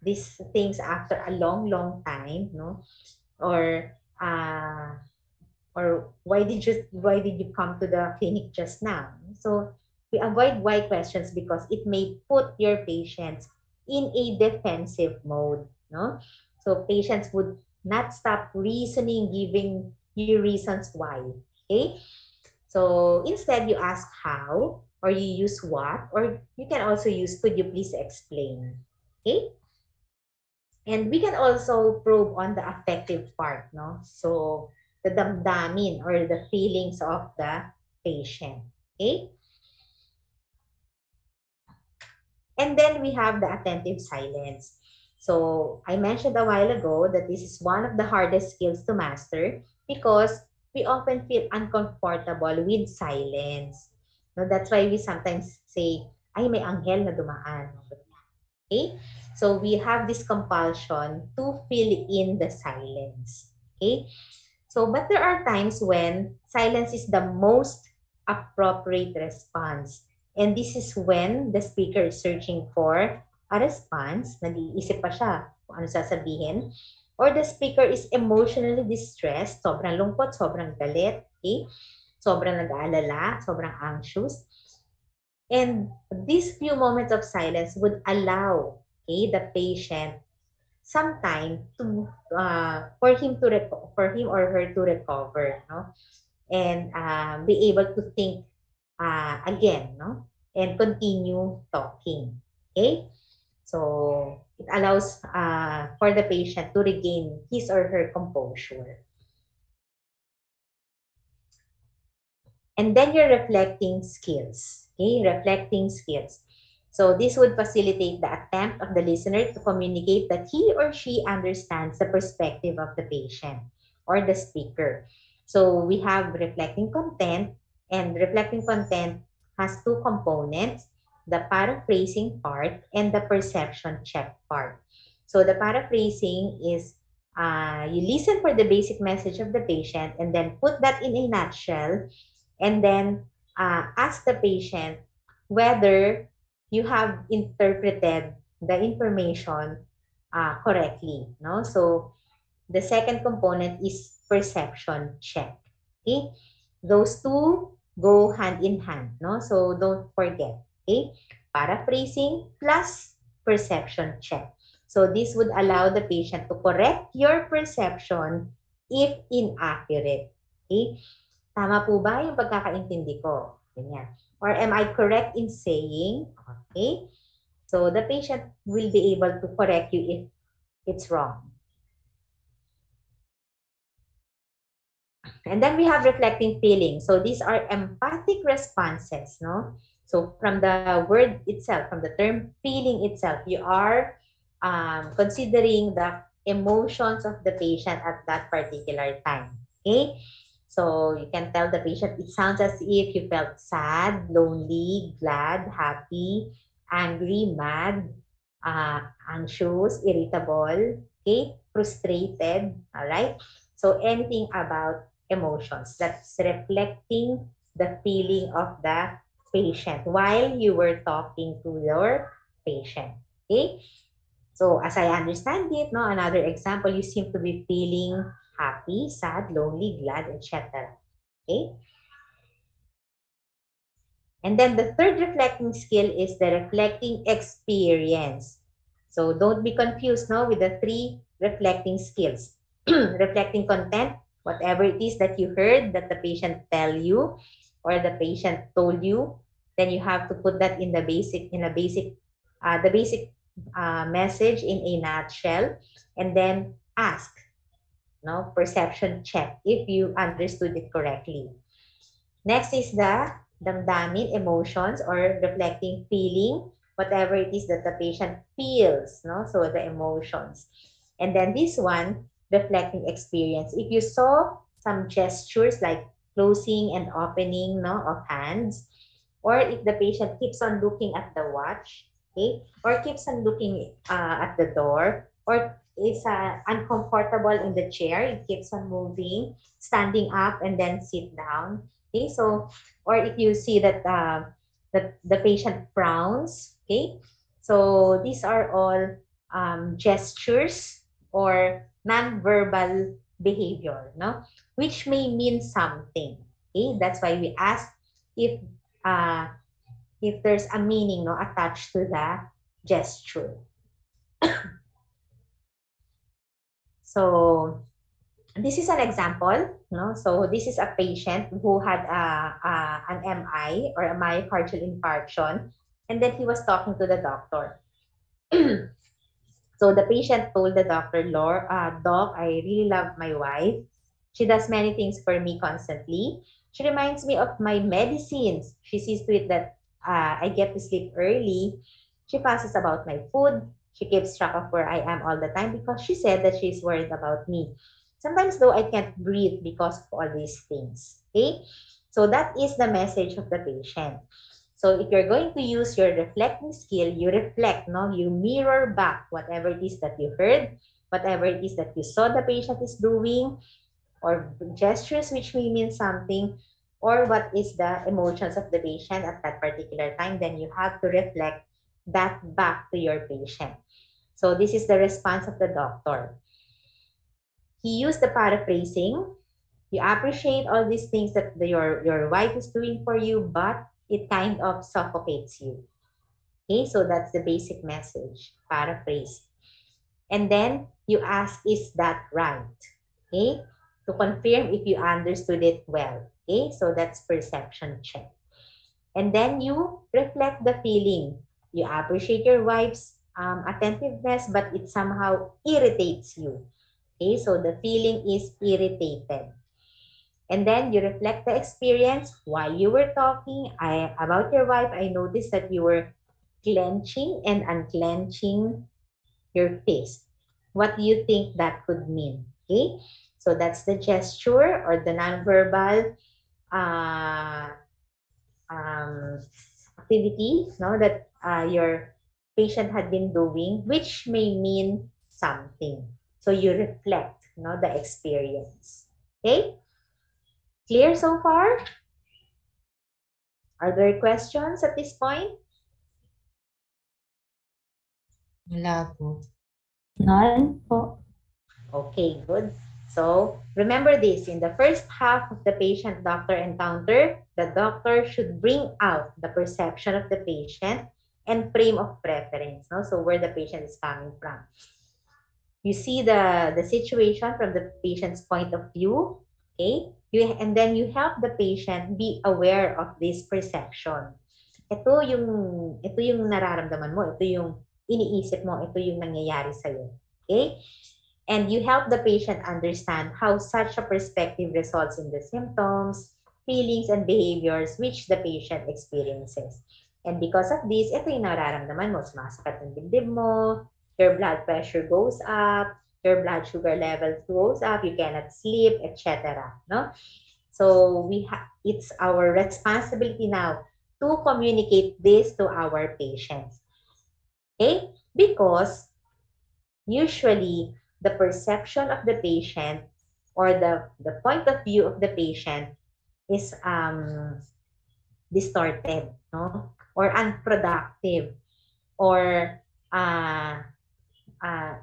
these things after a long, long time? No? Or uh, or why did you come to the clinic just now? So we avoid why questions because it may put your patients in a defensive mode. No? So patients would not stop reasoning, giving you reasons why. Okay? So instead, you ask how, or you use what, or you can also use could you please explain. Okay? And we can also probe on the affective part, no? So the damdamin or the feelings of the patient. Okay? And then we have the attentive silence. So I mentioned a while ago that this is one of the hardest skills to master because we often feel uncomfortable with silence. No, that's why we sometimes say, ay, may anghel na dumaan. Okay? So we have this compulsion to fill in the silence. Okay? So, but there are times when silence is the most appropriate response. And this is when the speaker is searching for a response, nag-iisip pa siya kung ano sasabihin, or the speaker is emotionally distressed, sobrang lungkot, sobrang galit, okay? Sobrang nag-aalala, sobrang anxious. And these few moments of silence would allow, okay, the patient some time to for him to for him or her to recover, no, and be able to think again, no, and continue talking. Okay, so it allows for the patient to regain his or her composure. And then your reflecting skills. Okay, reflecting skills. So this would facilitate the attempt of the listener to communicate that he or she understands the perspective of the patient or the speaker. So we have reflecting content, and reflecting content has two components, the paraphrasing part and the perception check part. So the paraphrasing is you listen for the basic message of the patient and then put that in a nutshell, and then ask the patient whether you have interpreted the information correctly. No? So the second component is perception check. Okay? Those two go hand in hand. No? So don't forget. Okay? Paraphrasing plus perception check. So this would allow the patient to correct your perception if inaccurate. Okay? Tama po ba yung pagkakaintindi ko? Ganyan. Or am I correct in saying, okay? So the patient will be able to correct you if it's wrong. And then we have reflecting feeling. So these are empathic responses, no? So from the word itself, from the term feeling itself, you are considering the emotions of the patient at that particular time. Okay? So you can tell the patient, it sounds as if you felt sad, lonely, glad, happy, angry, mad, anxious, irritable, okay, frustrated, all right? So anything about emotions that's reflecting the feeling of the patient while you were talking to your patient, okay? So as I understand it, no, another example, you seem to be feeling happy, sad, lonely, glad, etc. Okay? And then the third reflecting skill is the reflecting experience. So don't be confused, no, with the three reflecting skills. Reflecting content, whatever it is that you heard that the patient tell you or the patient told you, then you have to put that in the basic, the basic message in a nutshell, and then ask, no, perception check if you understood it correctly. Next is the damdamin, emotions, or reflecting feeling, whatever it is that the patient feels, no? So the emotions. And then this one, reflecting experience. If you saw some gestures like closing and opening, no, of hands, or if the patient keeps on looking at the watch, okay, or keeps on looking at the door, or is uncomfortable in the chair, it keeps on moving, standing up and then sit down. Okay, so, or if you see that the patient frowns, okay, so these are all gestures or non-verbal behavior, no, which may mean something. Okay, that's why we ask if uh, if there's a meaning, no, attached to the gesture. So this is an example, no? So this is a patient who had an MI or a myocardial infarction, and then he was talking to the doctor. So the patient told the doctor, Doc, I really love my wife. She does many things for me constantly. She reminds me of my medicines. She sees to it that I get to sleep early. She passes about my food. She keeps track of where I am all the time because she said that she's worried about me. Sometimes, though, I can't breathe because of all these things. Okay? So that is the message of the patient. So if you're going to use your reflecting skill, you reflect, no? You mirror back whatever it is that you heard, whatever it is that you saw the patient is doing, or gestures which may mean something. or what is the emotions of the patient at that particular time, then you have to reflect that back to your patient. So this is the response of the doctor. He used the paraphrasing. You appreciate all these things that your wife is doing for you, but it kind of suffocates you. Okay, so that's the basic message, paraphrase. And then you ask, is that right? Okay, to confirm if you understood it well. Okay, so that's perception check. And then you reflect the feeling. You appreciate your wife's attentiveness, but it somehow irritates you. Okay, so the feeling is irritated. And then you reflect the experience while you were talking about your wife. I noticed that you were clenching and unclenching your fist. What do you think that could mean? Okay, so that's the gesture or the nonverbal uh, um, activity, no, that your patient had been doing, which may mean something. So you reflect, no, the experience. Okay, clear so far? Are there questions at this point? Wala po. None po. Okay, good. So remember this, in the first half of the patient-doctor encounter, the doctor should bring out the perception of the patient and frame of preference, no? So where the patient is coming from. You see the situation from the patient's point of view, okay? And then you help the patient be aware of this perception. Ito yung nararamdaman mo, ito yung iniisip mo, ito yung nangyayari sa'yo. Okay? And you help the patient understand how such a perspective results in the symptoms, feelings, and behaviors which the patient experiences. And because of this, ito yung nararamdaman mo. Sumasakit ng dibdib mo, your blood pressure goes up, your blood sugar level goes up, you cannot sleep, etc. No? So it's our responsibility now to communicate this to our patients. Okay? Because usually the perception of the patient or the point of view of the patient is distorted, no? Or unproductive, or uh, uh,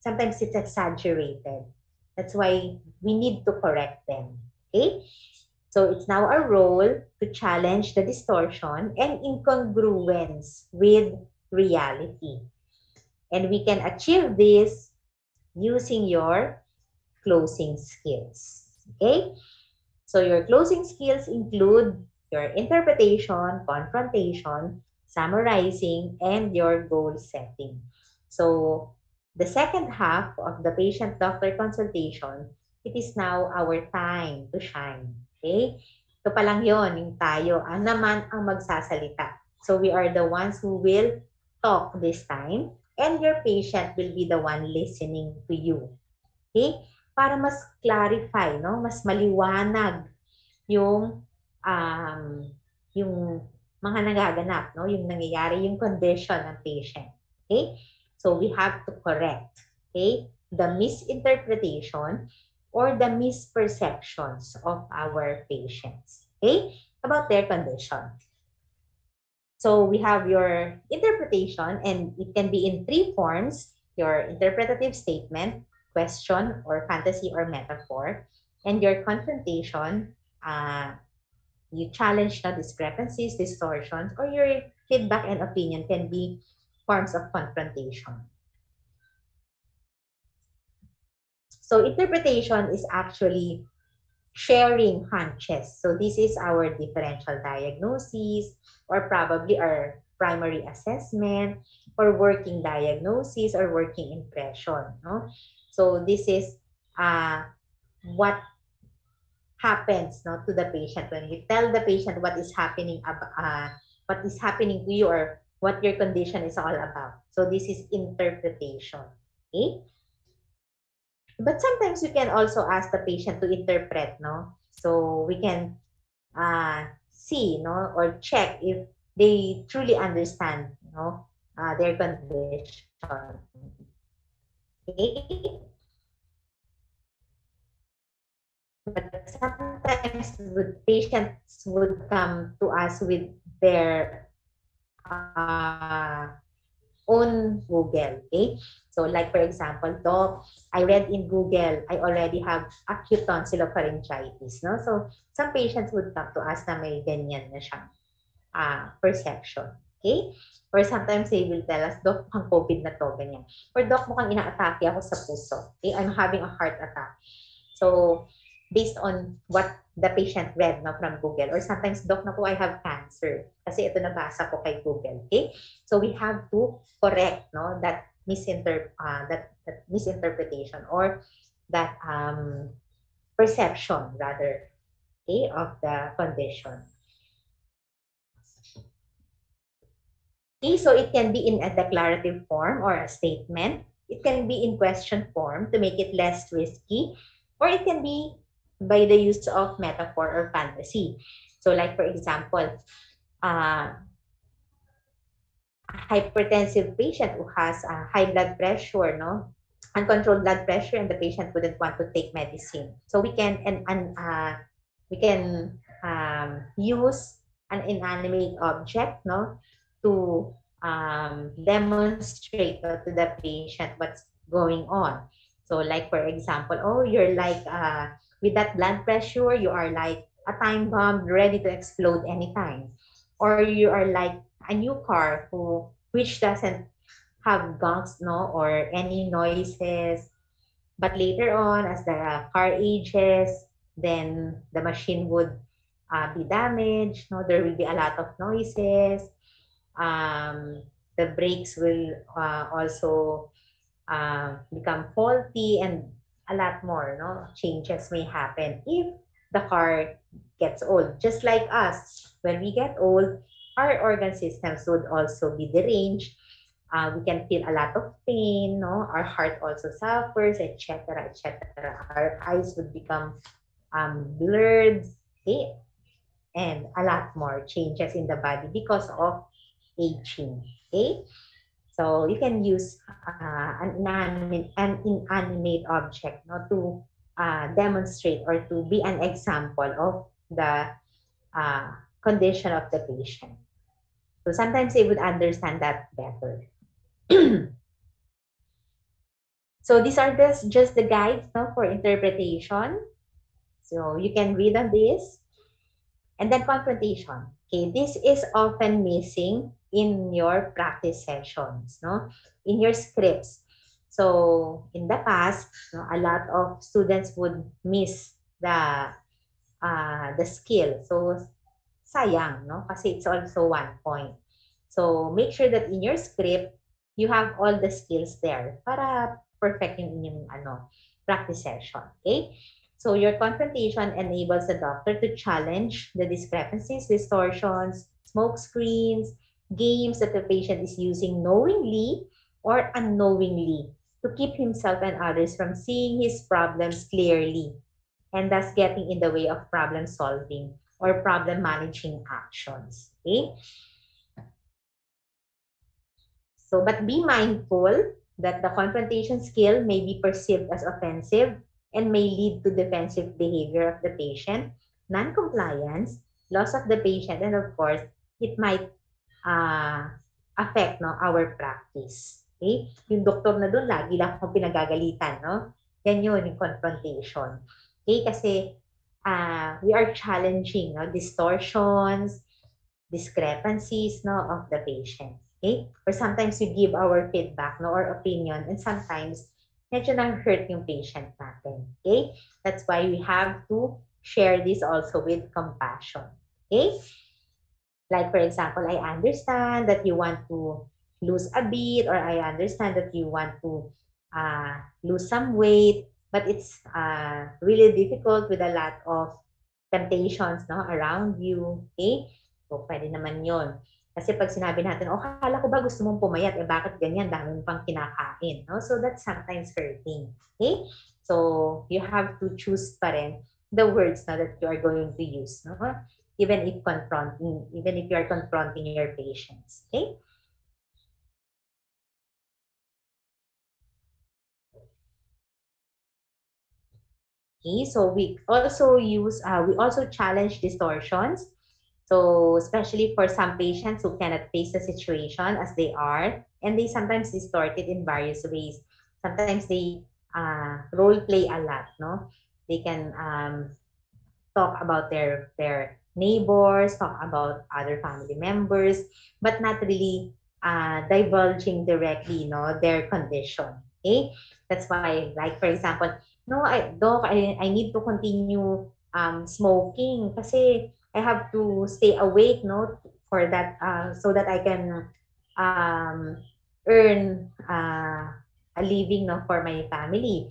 sometimes it's exaggerated. That's why we need to correct them. Okay? So it's now our role to challenge the distortion and incongruence with reality. And we can achieve this using your closing skills. Okay? So your closing skills include your interpretation, confrontation, summarizing, and your goal setting. So the second half of the patient-doctor consultation, it is now our time to shine. Okay? Ito pa lang yon, yung tayo, naman ang magsasalita. So we are the ones who will talk this time, and your patient will be the one listening to you. Okay? Para mas clarify, no? Mas maliwanag yung um, yung mga nagaganap, no? Yung nangyayari, yung condition ng patient. Okay? So we have to correct, okay, the misinterpretation or the misperceptions of our patients, okay, about their condition. So we have your interpretation, and it can be in three forms: your interpretative statement, question, or fantasy or metaphor, and your confrontation. You challenge the discrepancies, distortions, or your feedback and opinion can be forms of confrontation. So interpretation is actually sharing hunches. So this is our differential diagnosis, or probably our primary assessment, or working diagnosis, or working impression. No? So this is what happens, no, to the patient when we tell the patient what is happening to you, or what your condition is all about. So this is interpretation. Okay? But sometimes you can also ask the patient to interpret, no? So we can see, no, or check if they truly understand, no, their condition. Okay? But sometimes patients would come to us with their own Google, okay? So like for example, Doc, I read in Google, I already have acute tonsillopharyngitis, no? So some patients would come to us na may ganyan na siyang perception, okay? Or sometimes they will tell us, Doc, mukhang COVID na to, ganyan. Or Doc, mukhang ina-atake ako sa puso, okay? I'm having a heart attack. So based on what the patient read no, from Google. Or sometimes, Doc, na po, I have cancer. Kasi ito nabasa ko kay Google. Okay? So we have to correct no, that, that misinterpretation or that perception, rather, okay, of the condition. Okay, so it can be in a declarative form or a statement. It can be in question form to make it less risky, or it can be by the use of metaphor or fantasy. So like for example, a hypertensive patient who has high blood pressure, no, uncontrolled blood pressure, and the patient wouldn't want to take medicine. So we can use an inanimate object, no, to demonstrate to the patient what's going on. So like for example, oh, you're like with that blood pressure, you are like a time bomb ready to explode anytime. Or you are like a new car which doesn't have gongs, no, or any noises. But later on, as the car ages, then the machine would be damaged. No, there will be a lot of noises. The brakes will also become faulty, and a lot more. No, changes may happen if the car gets old. Just like us, when we get old, our organ systems would also be deranged. We can feel a lot of pain, no? Our heart also suffers, etc., etc. Our eyes would become blurred, okay? And a lot more changes in the body because of aging, okay? So you can use an inanimate object, no, to demonstrate or to be an example of the uh, condition of the patient. So sometimes they would understand that better. So these are just the guides, no, for interpretation. So you can read on this. And then confrontation. Okay, this is often missing in your practice sessions, no? In your scripts. So in the past, no, a lot of students would miss the skill. So sayang, no? Kasi it's also one point. So make sure that in your script, you have all the skills there para perfect yung inyong practice session. Okay? So your confrontation enables the doctor to challenge the discrepancies, distortions, smoke screens, games that the patient is using knowingly or unknowingly to keep himself and others from seeing his problems clearly, and thus getting in the way of problem solving or problem managing actions. Okay? So, but be mindful that the confrontation skill may be perceived as offensive and may lead to defensive behavior of the patient, non-compliance, loss of the patient, and of course, it might uh, affect no, our practice. Okay? Yung doktor na doon, lagi lang akong pinagagalitan. No? Yan yun, yung confrontation. Okay? Kasi we are challenging no, distortions, discrepancies no, of the patient. Okay? Or sometimes we give our feedback no, or opinion, and sometimes medyo nang-hurt yung patient natin. Okay? That's why we have to share this also with compassion. Okay? Like for example, I understand that you want to lose a bit, or I understand that you want to lose some weight, but it's really difficult with a lot of temptations no, around you. Okay? So, pwede naman yon. Kasi pag sinabi natin, oh, kala ko ba gusto mong pumayat? Eh, bakit ganyan? Dami mo pang kinakain. No? So, that's sometimes hurting. Okay? So, you have to choose pa rin the words na that you are going to use. No? Even if you are confronting your patients. Okay? Okay, so we also we also challenge distortions. So especially for some patients who cannot face the situation as they are, and they sometimes distort it in various ways. Sometimes they role play a lot, no? They can talk about their neighbors, talk about other family members, but not really divulging directly, no, their condition. Okay, that's why, like for example, no, I need to continue smoking kasi I have to stay awake, no, for that so that I can um, earn a living, no, for my family.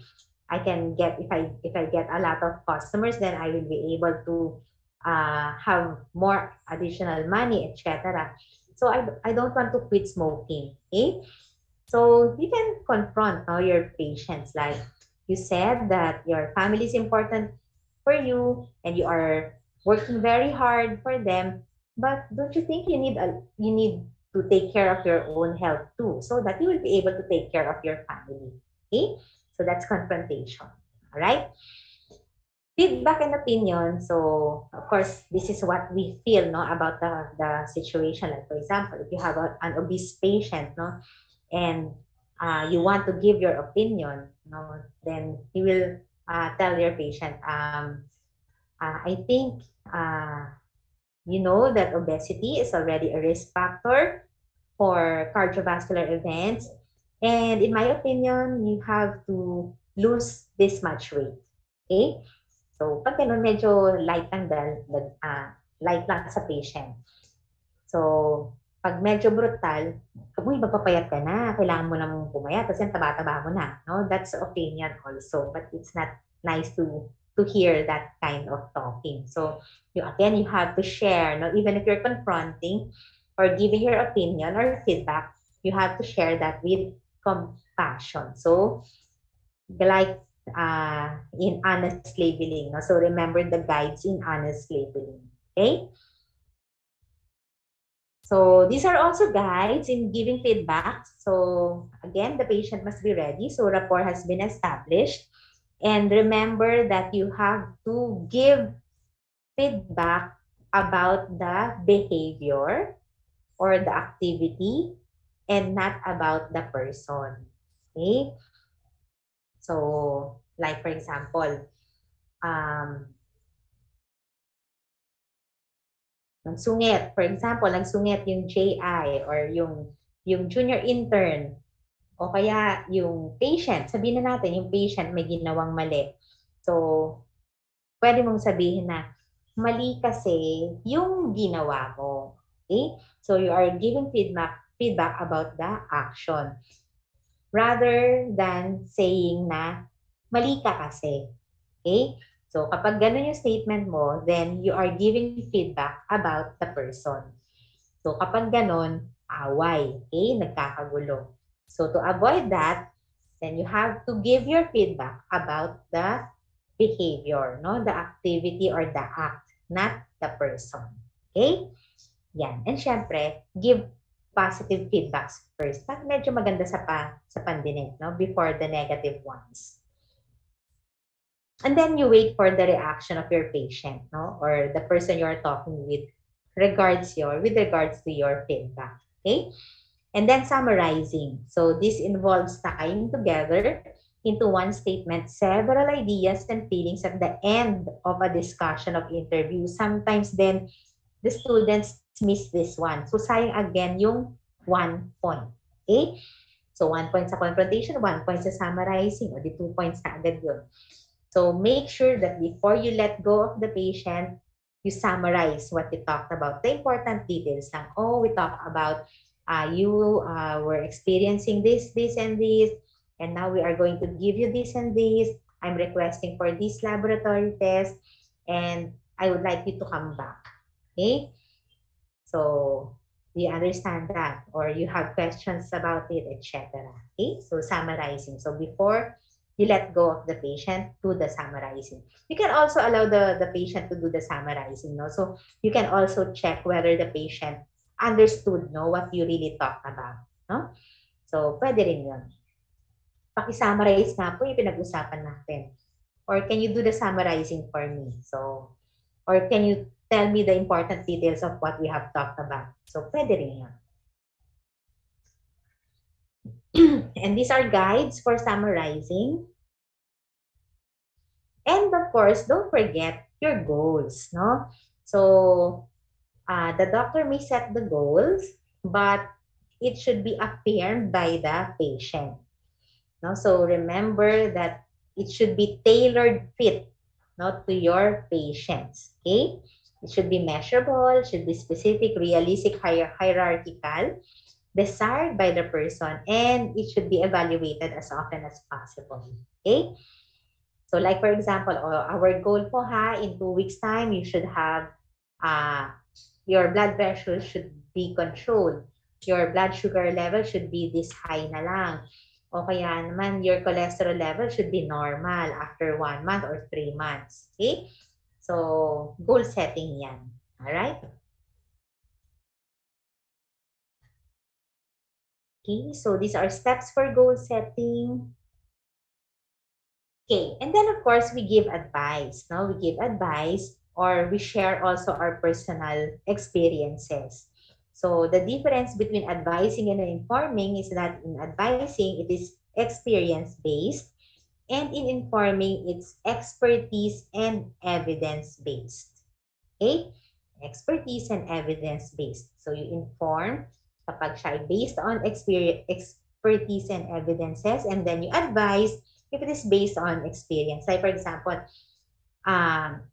I can get if I get a lot of customers, then I will be able to have more additional money, etc. So I don't want to quit smoking. Okay, so you can confront, no, your patients, like you said that your family is important for you and you are working very hard for them, but don't you think you need to take care of your own health too, so that you will be able to take care of your family. Okay, so that's confrontation. All right, feedback and opinion. So of course this is what we feel, no, about the situation. Like for example, if you have an obese patient, no, and you want to give your opinion, no, then you will tell your patient, I think you know that obesity is already a risk factor for cardiovascular events. And in my opinion, you have to lose this much weight. Okay? So, pag ganun, medyo light lang sa patient. So, pag medyo brutal, uy, magpapayat ka na, kailangan mo nang pumayat kasi taba-taba mo na. No? That's opinion also, but it's not nice to hear that kind of talking. So, you have to share, no? Even if you're confronting or giving your opinion or feedback, you have to share that with compassion. So, like in honest labeling. No? So, remember the guides in honest labeling. Okay? So these are also guides in giving feedback. So again, the patient must be ready. So rapport has been established. And remember that you have to give feedback about the behavior or the activity and not about the person. Okay? So like for example, um, nagsungit. For example, nagsungit yung JI or yung junior intern o kaya yung patient. Sabihin na natin, yung patient may ginawang mali. So, pwede mong sabihin na, mali kasi yung ginawa mo. Okay? So, you are giving feedback about the action. Rather than saying na, mali ka kasi. Okay? So, kapag ganun yung statement mo, then you are giving feedback about the person. So, kapag ganun, away. Okay? Nagkakagulo. So, to avoid that, then you have to give your feedback about the behavior, no? The activity or the act, not the person. Okay? Yan. And syempre, give positive feedbacks first. Medyo maganda sa pandinig, no? Before the negative ones. And then you wait for the reaction of your patient, no? Or the person you're talking with with regards to your feedback. Okay? And then summarizing. So this involves tying together into one statement several ideas and feelings at the end of a discussion of interview. Sometimes then the students miss this one. So sayang again yung 1 point. Okay? So 1 point sa confrontation, 1 point sa summarizing, o di 2 points na agad yun. So make sure that before you let go of the patient, you summarize what you talked about. The important details lang. Oh, we talked about you were experiencing this, and this, and now we are going to give you this and this. I'm requesting for this laboratory test, and I would like you to come back. Okay? So, do you understand that? Or you have questions about it, etc. Okay? So, summarizing. So, before you let go of the patient, do the summarizing. You can also allow the patient to do the summarizing. No? So, you can also check whether the patient understood, no, what you really talked about. No? So, pwede rin yun. Paki-summarize nga po yung pinag-usapan natin. Or can you do the summarizing for me? So, or can you tell me the important details of what we have talked about? So, pwede rin yun. And these are guides for summarizing. And of course, don't forget your goals, no? So, the doctor may set the goals, but it should be affirmed by the patient. No? So remember that it should be tailored fit, not to your patients. Okay? It should be measurable, should be specific, realistic, hierarchical, desired by the person, and it should be evaluated as often as possible. Okay? So like for example, our goal po ha, in 2 weeks time, you should have uh, your blood pressure should be controlled. Your blood sugar level should be this high na lang. O kaya naman, your cholesterol level should be normal after 1 month or 3 months. Okay? So, goal setting yan. Alright? Okay, so these are steps for goal setting. Okay, and then of course, we give advice. No? We give advice or we share also our personal experiences. So the difference between advising and informing is that in advising, it is experience-based, and in informing, it's expertise and evidence-based. Okay? Expertise and evidence-based. So you inform kapag siya ay based on expertise and evidences, and then you advise if it is based on experience. Like for example, um,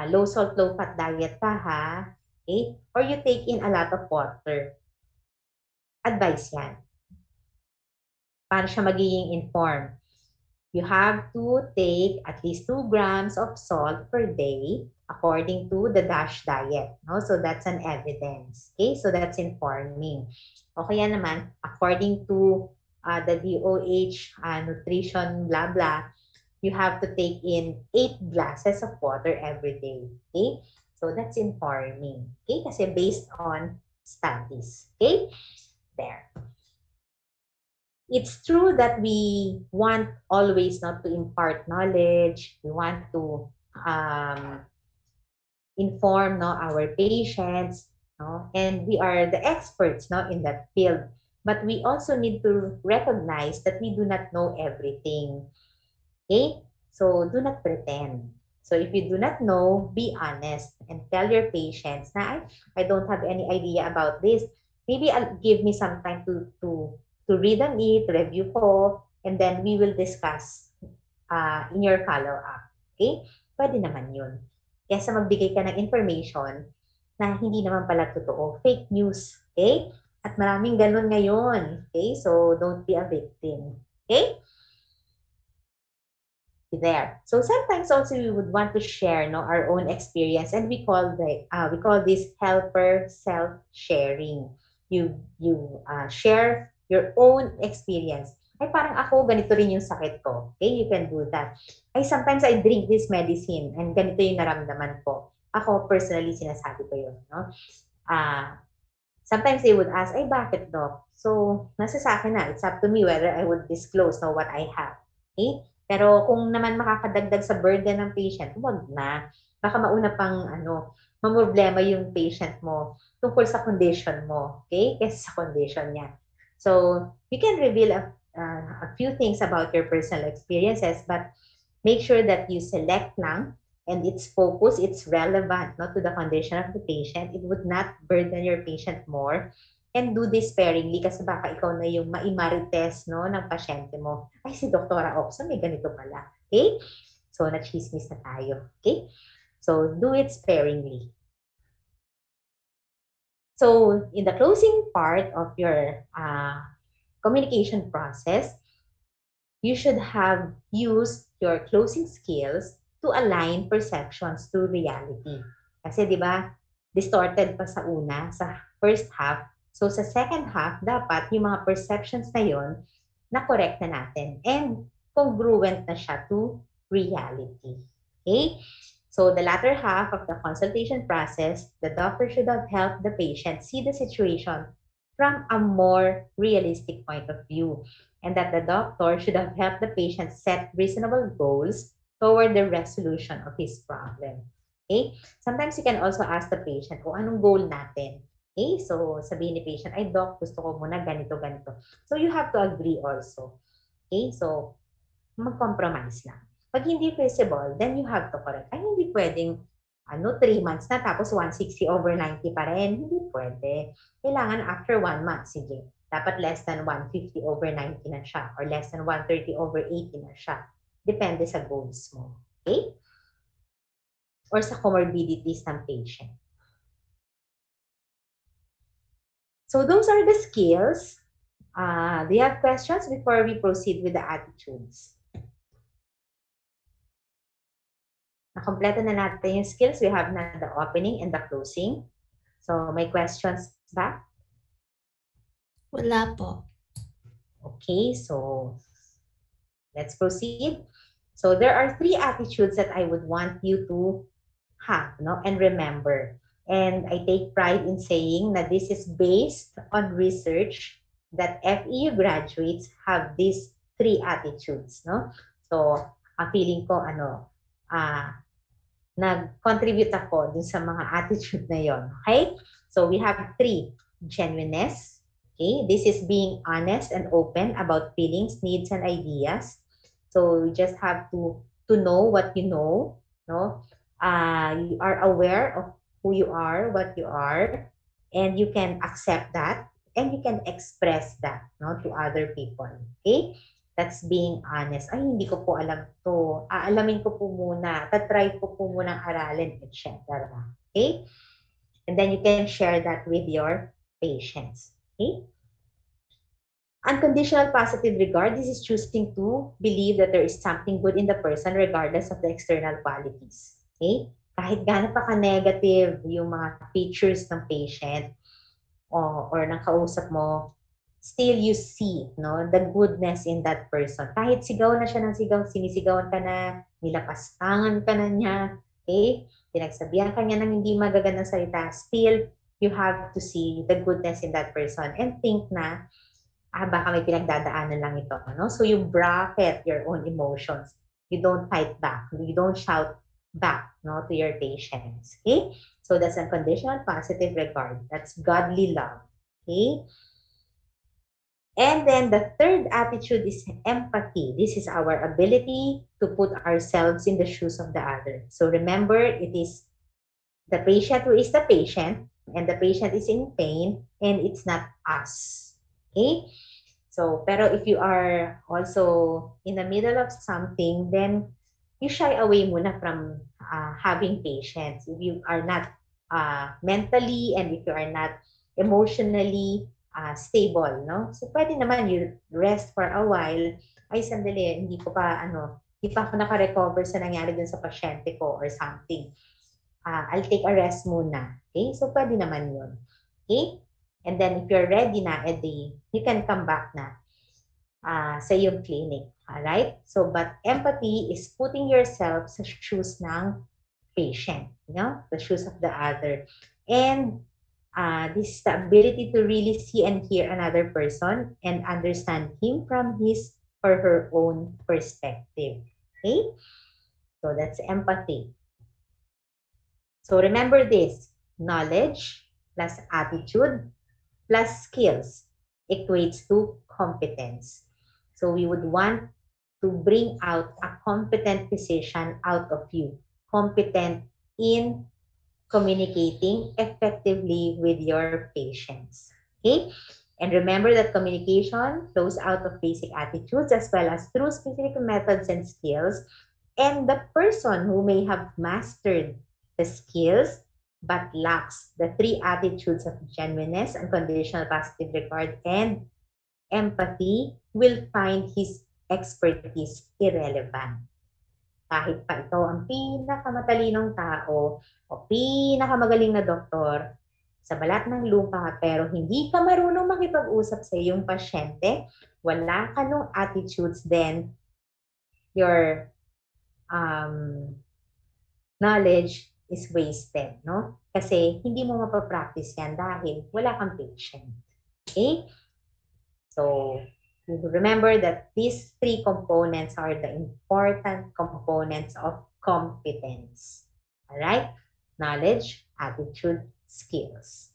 low salt, low fat diet ka ha, okay? Or you take in a lot of water. Advice yan. Paano siya magiging informed? You have to take at least 2 grams of salt per day according to the DASH diet. No? So that's an evidence. Okay? So that's informing. O kaya naman, according to the DOH, nutrition, blah, blah, you have to take in 8 glasses of water every day. Okay? So that's informing. Okay? Kasi based on studies. Okay? There. It's true that we want always not to impart knowledge. We want to inform no, our patients. No? And we are the experts no, in that field. But we also need to recognize that we do not know everything. Okay? So do not pretend. So if you do not know, be honest and tell your patients na I don't have any idea about this. Maybe I'll give me some time to read on it, review ko, and then we will discuss in your follow-up. Okay? Pwede naman yun. Kesa magbigay ka ng information na hindi naman pala totoo. Fake news. Okay? At maraming ganun ngayon. Okay? So, don't be a victim. Okay? There. So sometimes also we would want to share no, our own experience, and we call this helper self-sharing. You share your own experience. Ay parang ako ganito rin yung sakit ko. Okay, you can do that. Ay sometimes I drink this medicine and ganito yung naramdaman ko. Ako personally sinasabi ko yun, no? Sometimes they would ask, ay bakit doc? So nasa sa akin na, it's up to me whether I would disclose no, what I have. Okay? Pero kung naman makakadagdag sa burden ng patient, huwag na. Baka mauna pang mamroblema yung patient mo tungkol sa condition mo, okay? Kesa sa condition niya. So, you can reveal a few things about your personal experiences, but make sure that you select lang and it's focused, it's relevant not to the condition of the patient. It would not burden your patient more. And do this sparingly kasi baka ikaw na yung maimarites no, ng pasyente mo. Ay, si Doktora Okso may ganito pala. Okay? So, na-chismis na tayo. Okay? So, do it sparingly. So, in the closing part of your communication process, you should have used your closing skills to align perceptions to reality. Kasi, di ba, distorted pa sa sa first half. So, sa second half, dapat yung mga perceptions na yon na-correct na natin and congruent na siya to reality. Okay? So, the latter half of the consultation process, the doctor should have helped the patient see the situation from a more realistic point of view. and that the doctor should have helped the patient set reasonable goals toward the resolution of his problem. Okay? Sometimes you can also ask the patient, kung anong goal natin? Okay? So, sabihin ni patient, ay doc, gusto ko muna ganito, ganito. So, you have to agree also. Okay? So, mag-compromise na. Pag hindi feasible, then you have to correct. Ay, hindi pwedeng 3 months na tapos 160/90 pa rin. Hindi pwede. Kailangan after 1 month, sige. Dapat less than 150/90 na siya or less than 130/80 na siya. Depende sa goals mo. Okay? Or sa comorbidities ng patient. So those are the skills. Do you have questions before we proceed with the attitudes? Nakompleto na natin yung skills. We have na the opening and the closing. So may questions ba? Wala po. Okay, so let's proceed. So there are 3 attitudes that I would want you to have, no, and remember. And I take pride in saying that this is based on research that FEU graduates have these 3 attitudes, no? So, ang feeling ko, nag-contribute ako dun sa mga attitude na yon. Okay? So, we have 3. Genuineness. Okay? This is being honest and open about feelings, needs, and ideas. So, you just have to know what you know, no? You are aware of who you are, what you are, and you can accept that, and you can express that, no, to other people. Okay? That's being honest. Ay, hindi ko po alam to. Aalamin ko po muna. Tatry ko po muna aralin, etc. Okay? And then you can share that with your patients. Okay? Unconditional positive regard. This is choosing to believe that there is something good in the person regardless of the external qualities. Okay? Kahit gaano pa ka-negative yung mga features ng patient or ng kausap mo, still you see, no, the goodness in that person. Kahit sigaw na siya ng sigaw, sinisigawan ka na, nilapastangan ka na niya, okay? Pinagsabihan ka niya ng hindi magagandang salita, still you have to see the goodness in that person and think na, baka may pinagdadaanan lang ito, no? So you bracket your own emotions. You don't fight back. You don't shout back, no, to your patients, okay? So that's unconditional positive regard. That's godly love, okay? And then the third attitude is empathy. This is our ability to put ourselves in the shoes of the other. So remember, it is the patient who is the patient, and the patient is in pain, and it's not us. Okay? So, pero if you are also in the middle of something, then you shy away muna from having patients. If you are not mentally and if you are not emotionally stable, no? So, pwede naman you rest for a while. Ay, sandali, hindi pa ako naka-recover sa nangyari dun sa pasyente ko or something. I'll take a rest muna. Okay? So, pwede naman yun. Okay? And then, if you're ready na, edi, you can come back na sa iyong clinic. Alright? So, but empathy is putting yourself sa shoes ng patient, you know? The shoes of the other. And this is the ability to really see and hear another person and understand him from his or her own perspective. Okay? So that's empathy. So remember this, knowledge plus attitude plus skills equates to competence. So we would want to bring out a competent physician out of you, competent in communicating effectively with your patients. Okay? And remember that communication flows out of basic attitudes as well as through specific methods and skills. And the person who may have mastered the skills but lacks the 3 attitudes of genuineness, unconditional positive regard, and empathy will find his expertise irrelevant. Kahit pa ito ang pinakamatalinong tao o pinakamagaling na doktor sa balat ng lupa, pero hindi ka marunong makipag-usap sa iyong pasyente, wala ka nung attitudes, then your knowledge is wasted, no? Kasi hindi mo mapapractice yan dahil wala kang patient. Okay? So, remember that these three components are the important components of competence. All right? Knowledge, attitude, skills.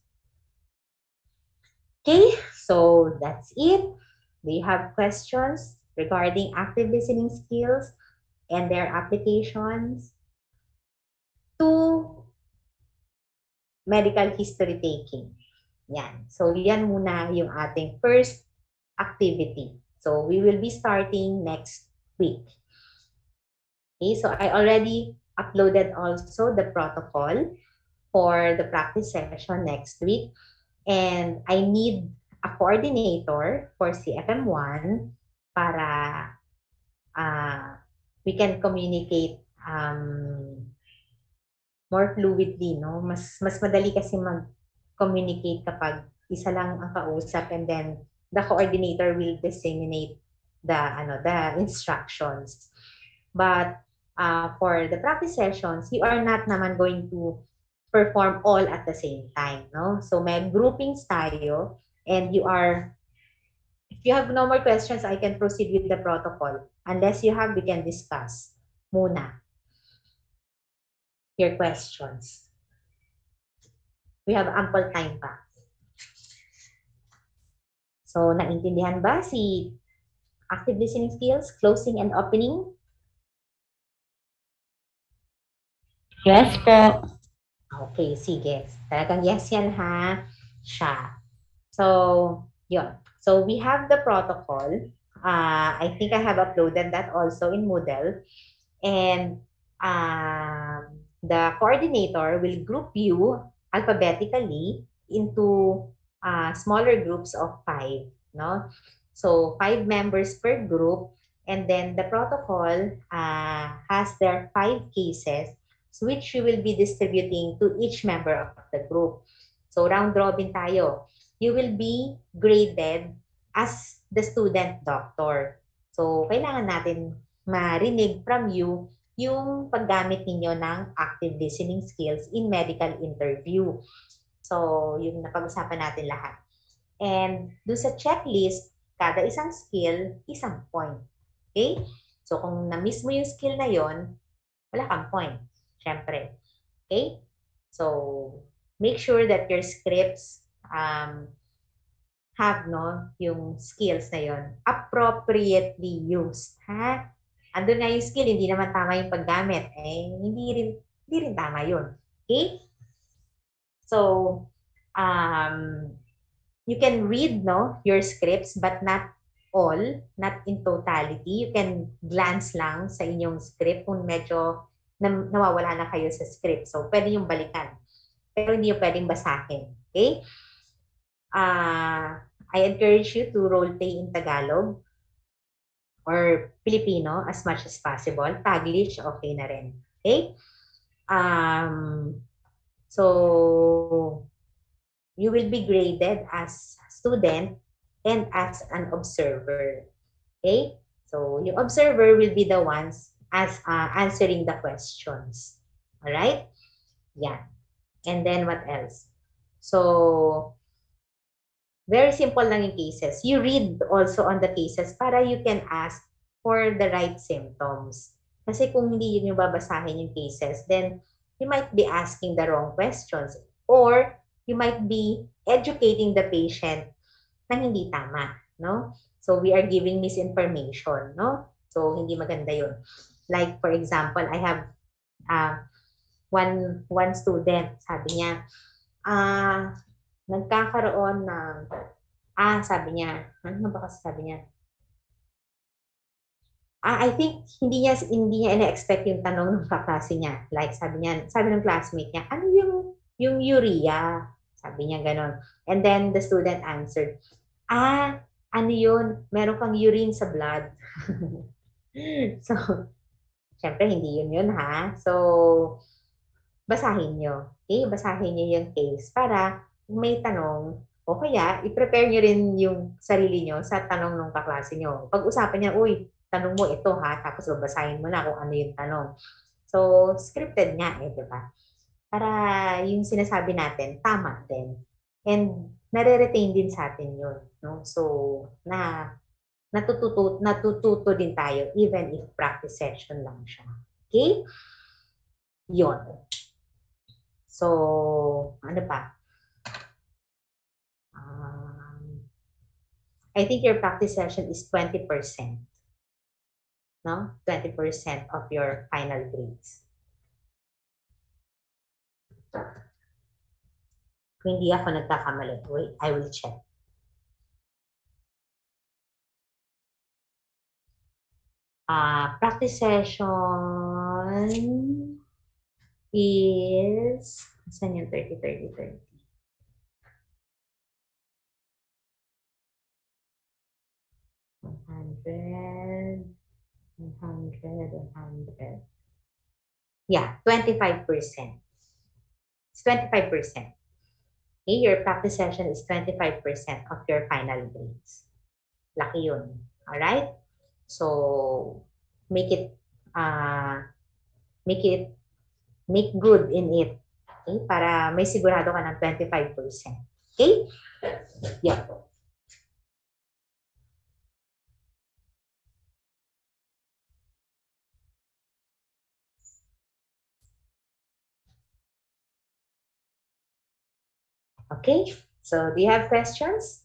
Okay, so that's it. Do you have questions regarding active listening skills and their applications to medical history taking? Yan. So, yan muna yung ating first activity. So, we will be starting next week. Okay, so I already uploaded also the protocol for the practice session next week. And I need a coordinator for CFM1 para we can communicate more fluidly, no? Mas madali kasi mag-communicate kapag isa lang ang kausap, and then the coordinator will disseminate the instructions. But for the practice sessions, you are not naman going to perform all at the same time, no? So may groupings tayo, and if you have no more questions, I can proceed with the protocol. Unless you have, we can discuss muna your questions. We have ample time pa. So, naintindihan ba si active listening skills, closing and opening? Yes po. Okay, sige. Talagang yes yan ha. Siya. So, yun. So, we have the protocol. I think I have uploaded that also in Moodle. And the coordinator will group you alphabetically into smaller groups of 5. No? So, 5 members per group. And then the protocol has their 5 cases which you will be distributing to each member of the group. So, round robin tayo. You will be graded as the student doctor. So, kailangan natin marinig from you yung paggamit ninyo ng active listening skills in medical interview. So, yung napag-usapan natin lahat. And doon sa checklist, kada isang skill, isang point. Okay? So, kung na-miss mo yung skill na yon, wala kang point. Siyempre. Okay? So, make sure that your scripts have yung skills na yon appropriately used. Ha? Andun nga yung skill, hindi naman tama yung paggamit. Hindi rin tama yun. Okay? So, you can read your scripts but not all, not in totality. You can glance lang sa inyong script kung medyo nawawala na kayo sa script. So, pwede yung balikan. Pero hindi yung pwedeng basahin. Okay? I encourage you to role play in Tagalog or Filipino as much as possible. Taglish, okay na rin. Okay? So, you will be graded as student and as an observer. Okay? So, yung observer will be the ones as answering the questions. Alright? Yeah. And then what else? So, very simple lang yung cases. You read also on the cases para you can ask for the right symptoms. Kasi kung hindi yun yung babasahin yung cases, then you might be asking the wrong questions, or you might be educating the patient na hindi tama, no? So, we are giving misinformation, no? So, hindi maganda yun. Like, for example, I have one student, sabi niya, nagkakaroon ng, sabi niya, ano ba kasi sabi niya? I think hindi niya ina-expect yung tanong ng kaklase niya. Like, sabi ng classmate niya, ano yung urea? Sabi niya ganon. And then the student answered, ano yun? Meron kang urine sa blood. So, syempre, hindi yun ha. So, basahin nyo. Okay? Basahin nyo yung case para may tanong, o kaya, i-prepare nyo rin yung sarili nyo sa tanong ng kaklase nyo. Pag-usapan niya, uy, tanong mo ito ha, tapos babasahin mo na kung ano yung tanong. So, scripted nga di ba? Para yung sinasabi natin, tama din. And nare-retain din sa atin yun. No? So, natututo din tayo even if practice session lang siya. Okay? Yon. So, ano pa? I think your practice session is 20%. No? 20% of your final grades. Kung hindi ako nagkakamali, wait, I will check. Practice session is, saan yung 30, 30, 30? $100, $100. Yeah, 25%. It's 25%. Okay, your practice session is 25% of your final grades. Laki yun. Alright? So, make good in it. Okay? Para may sigurado ka ng 25%. Okay? Yeah. Okay? So, do you have questions?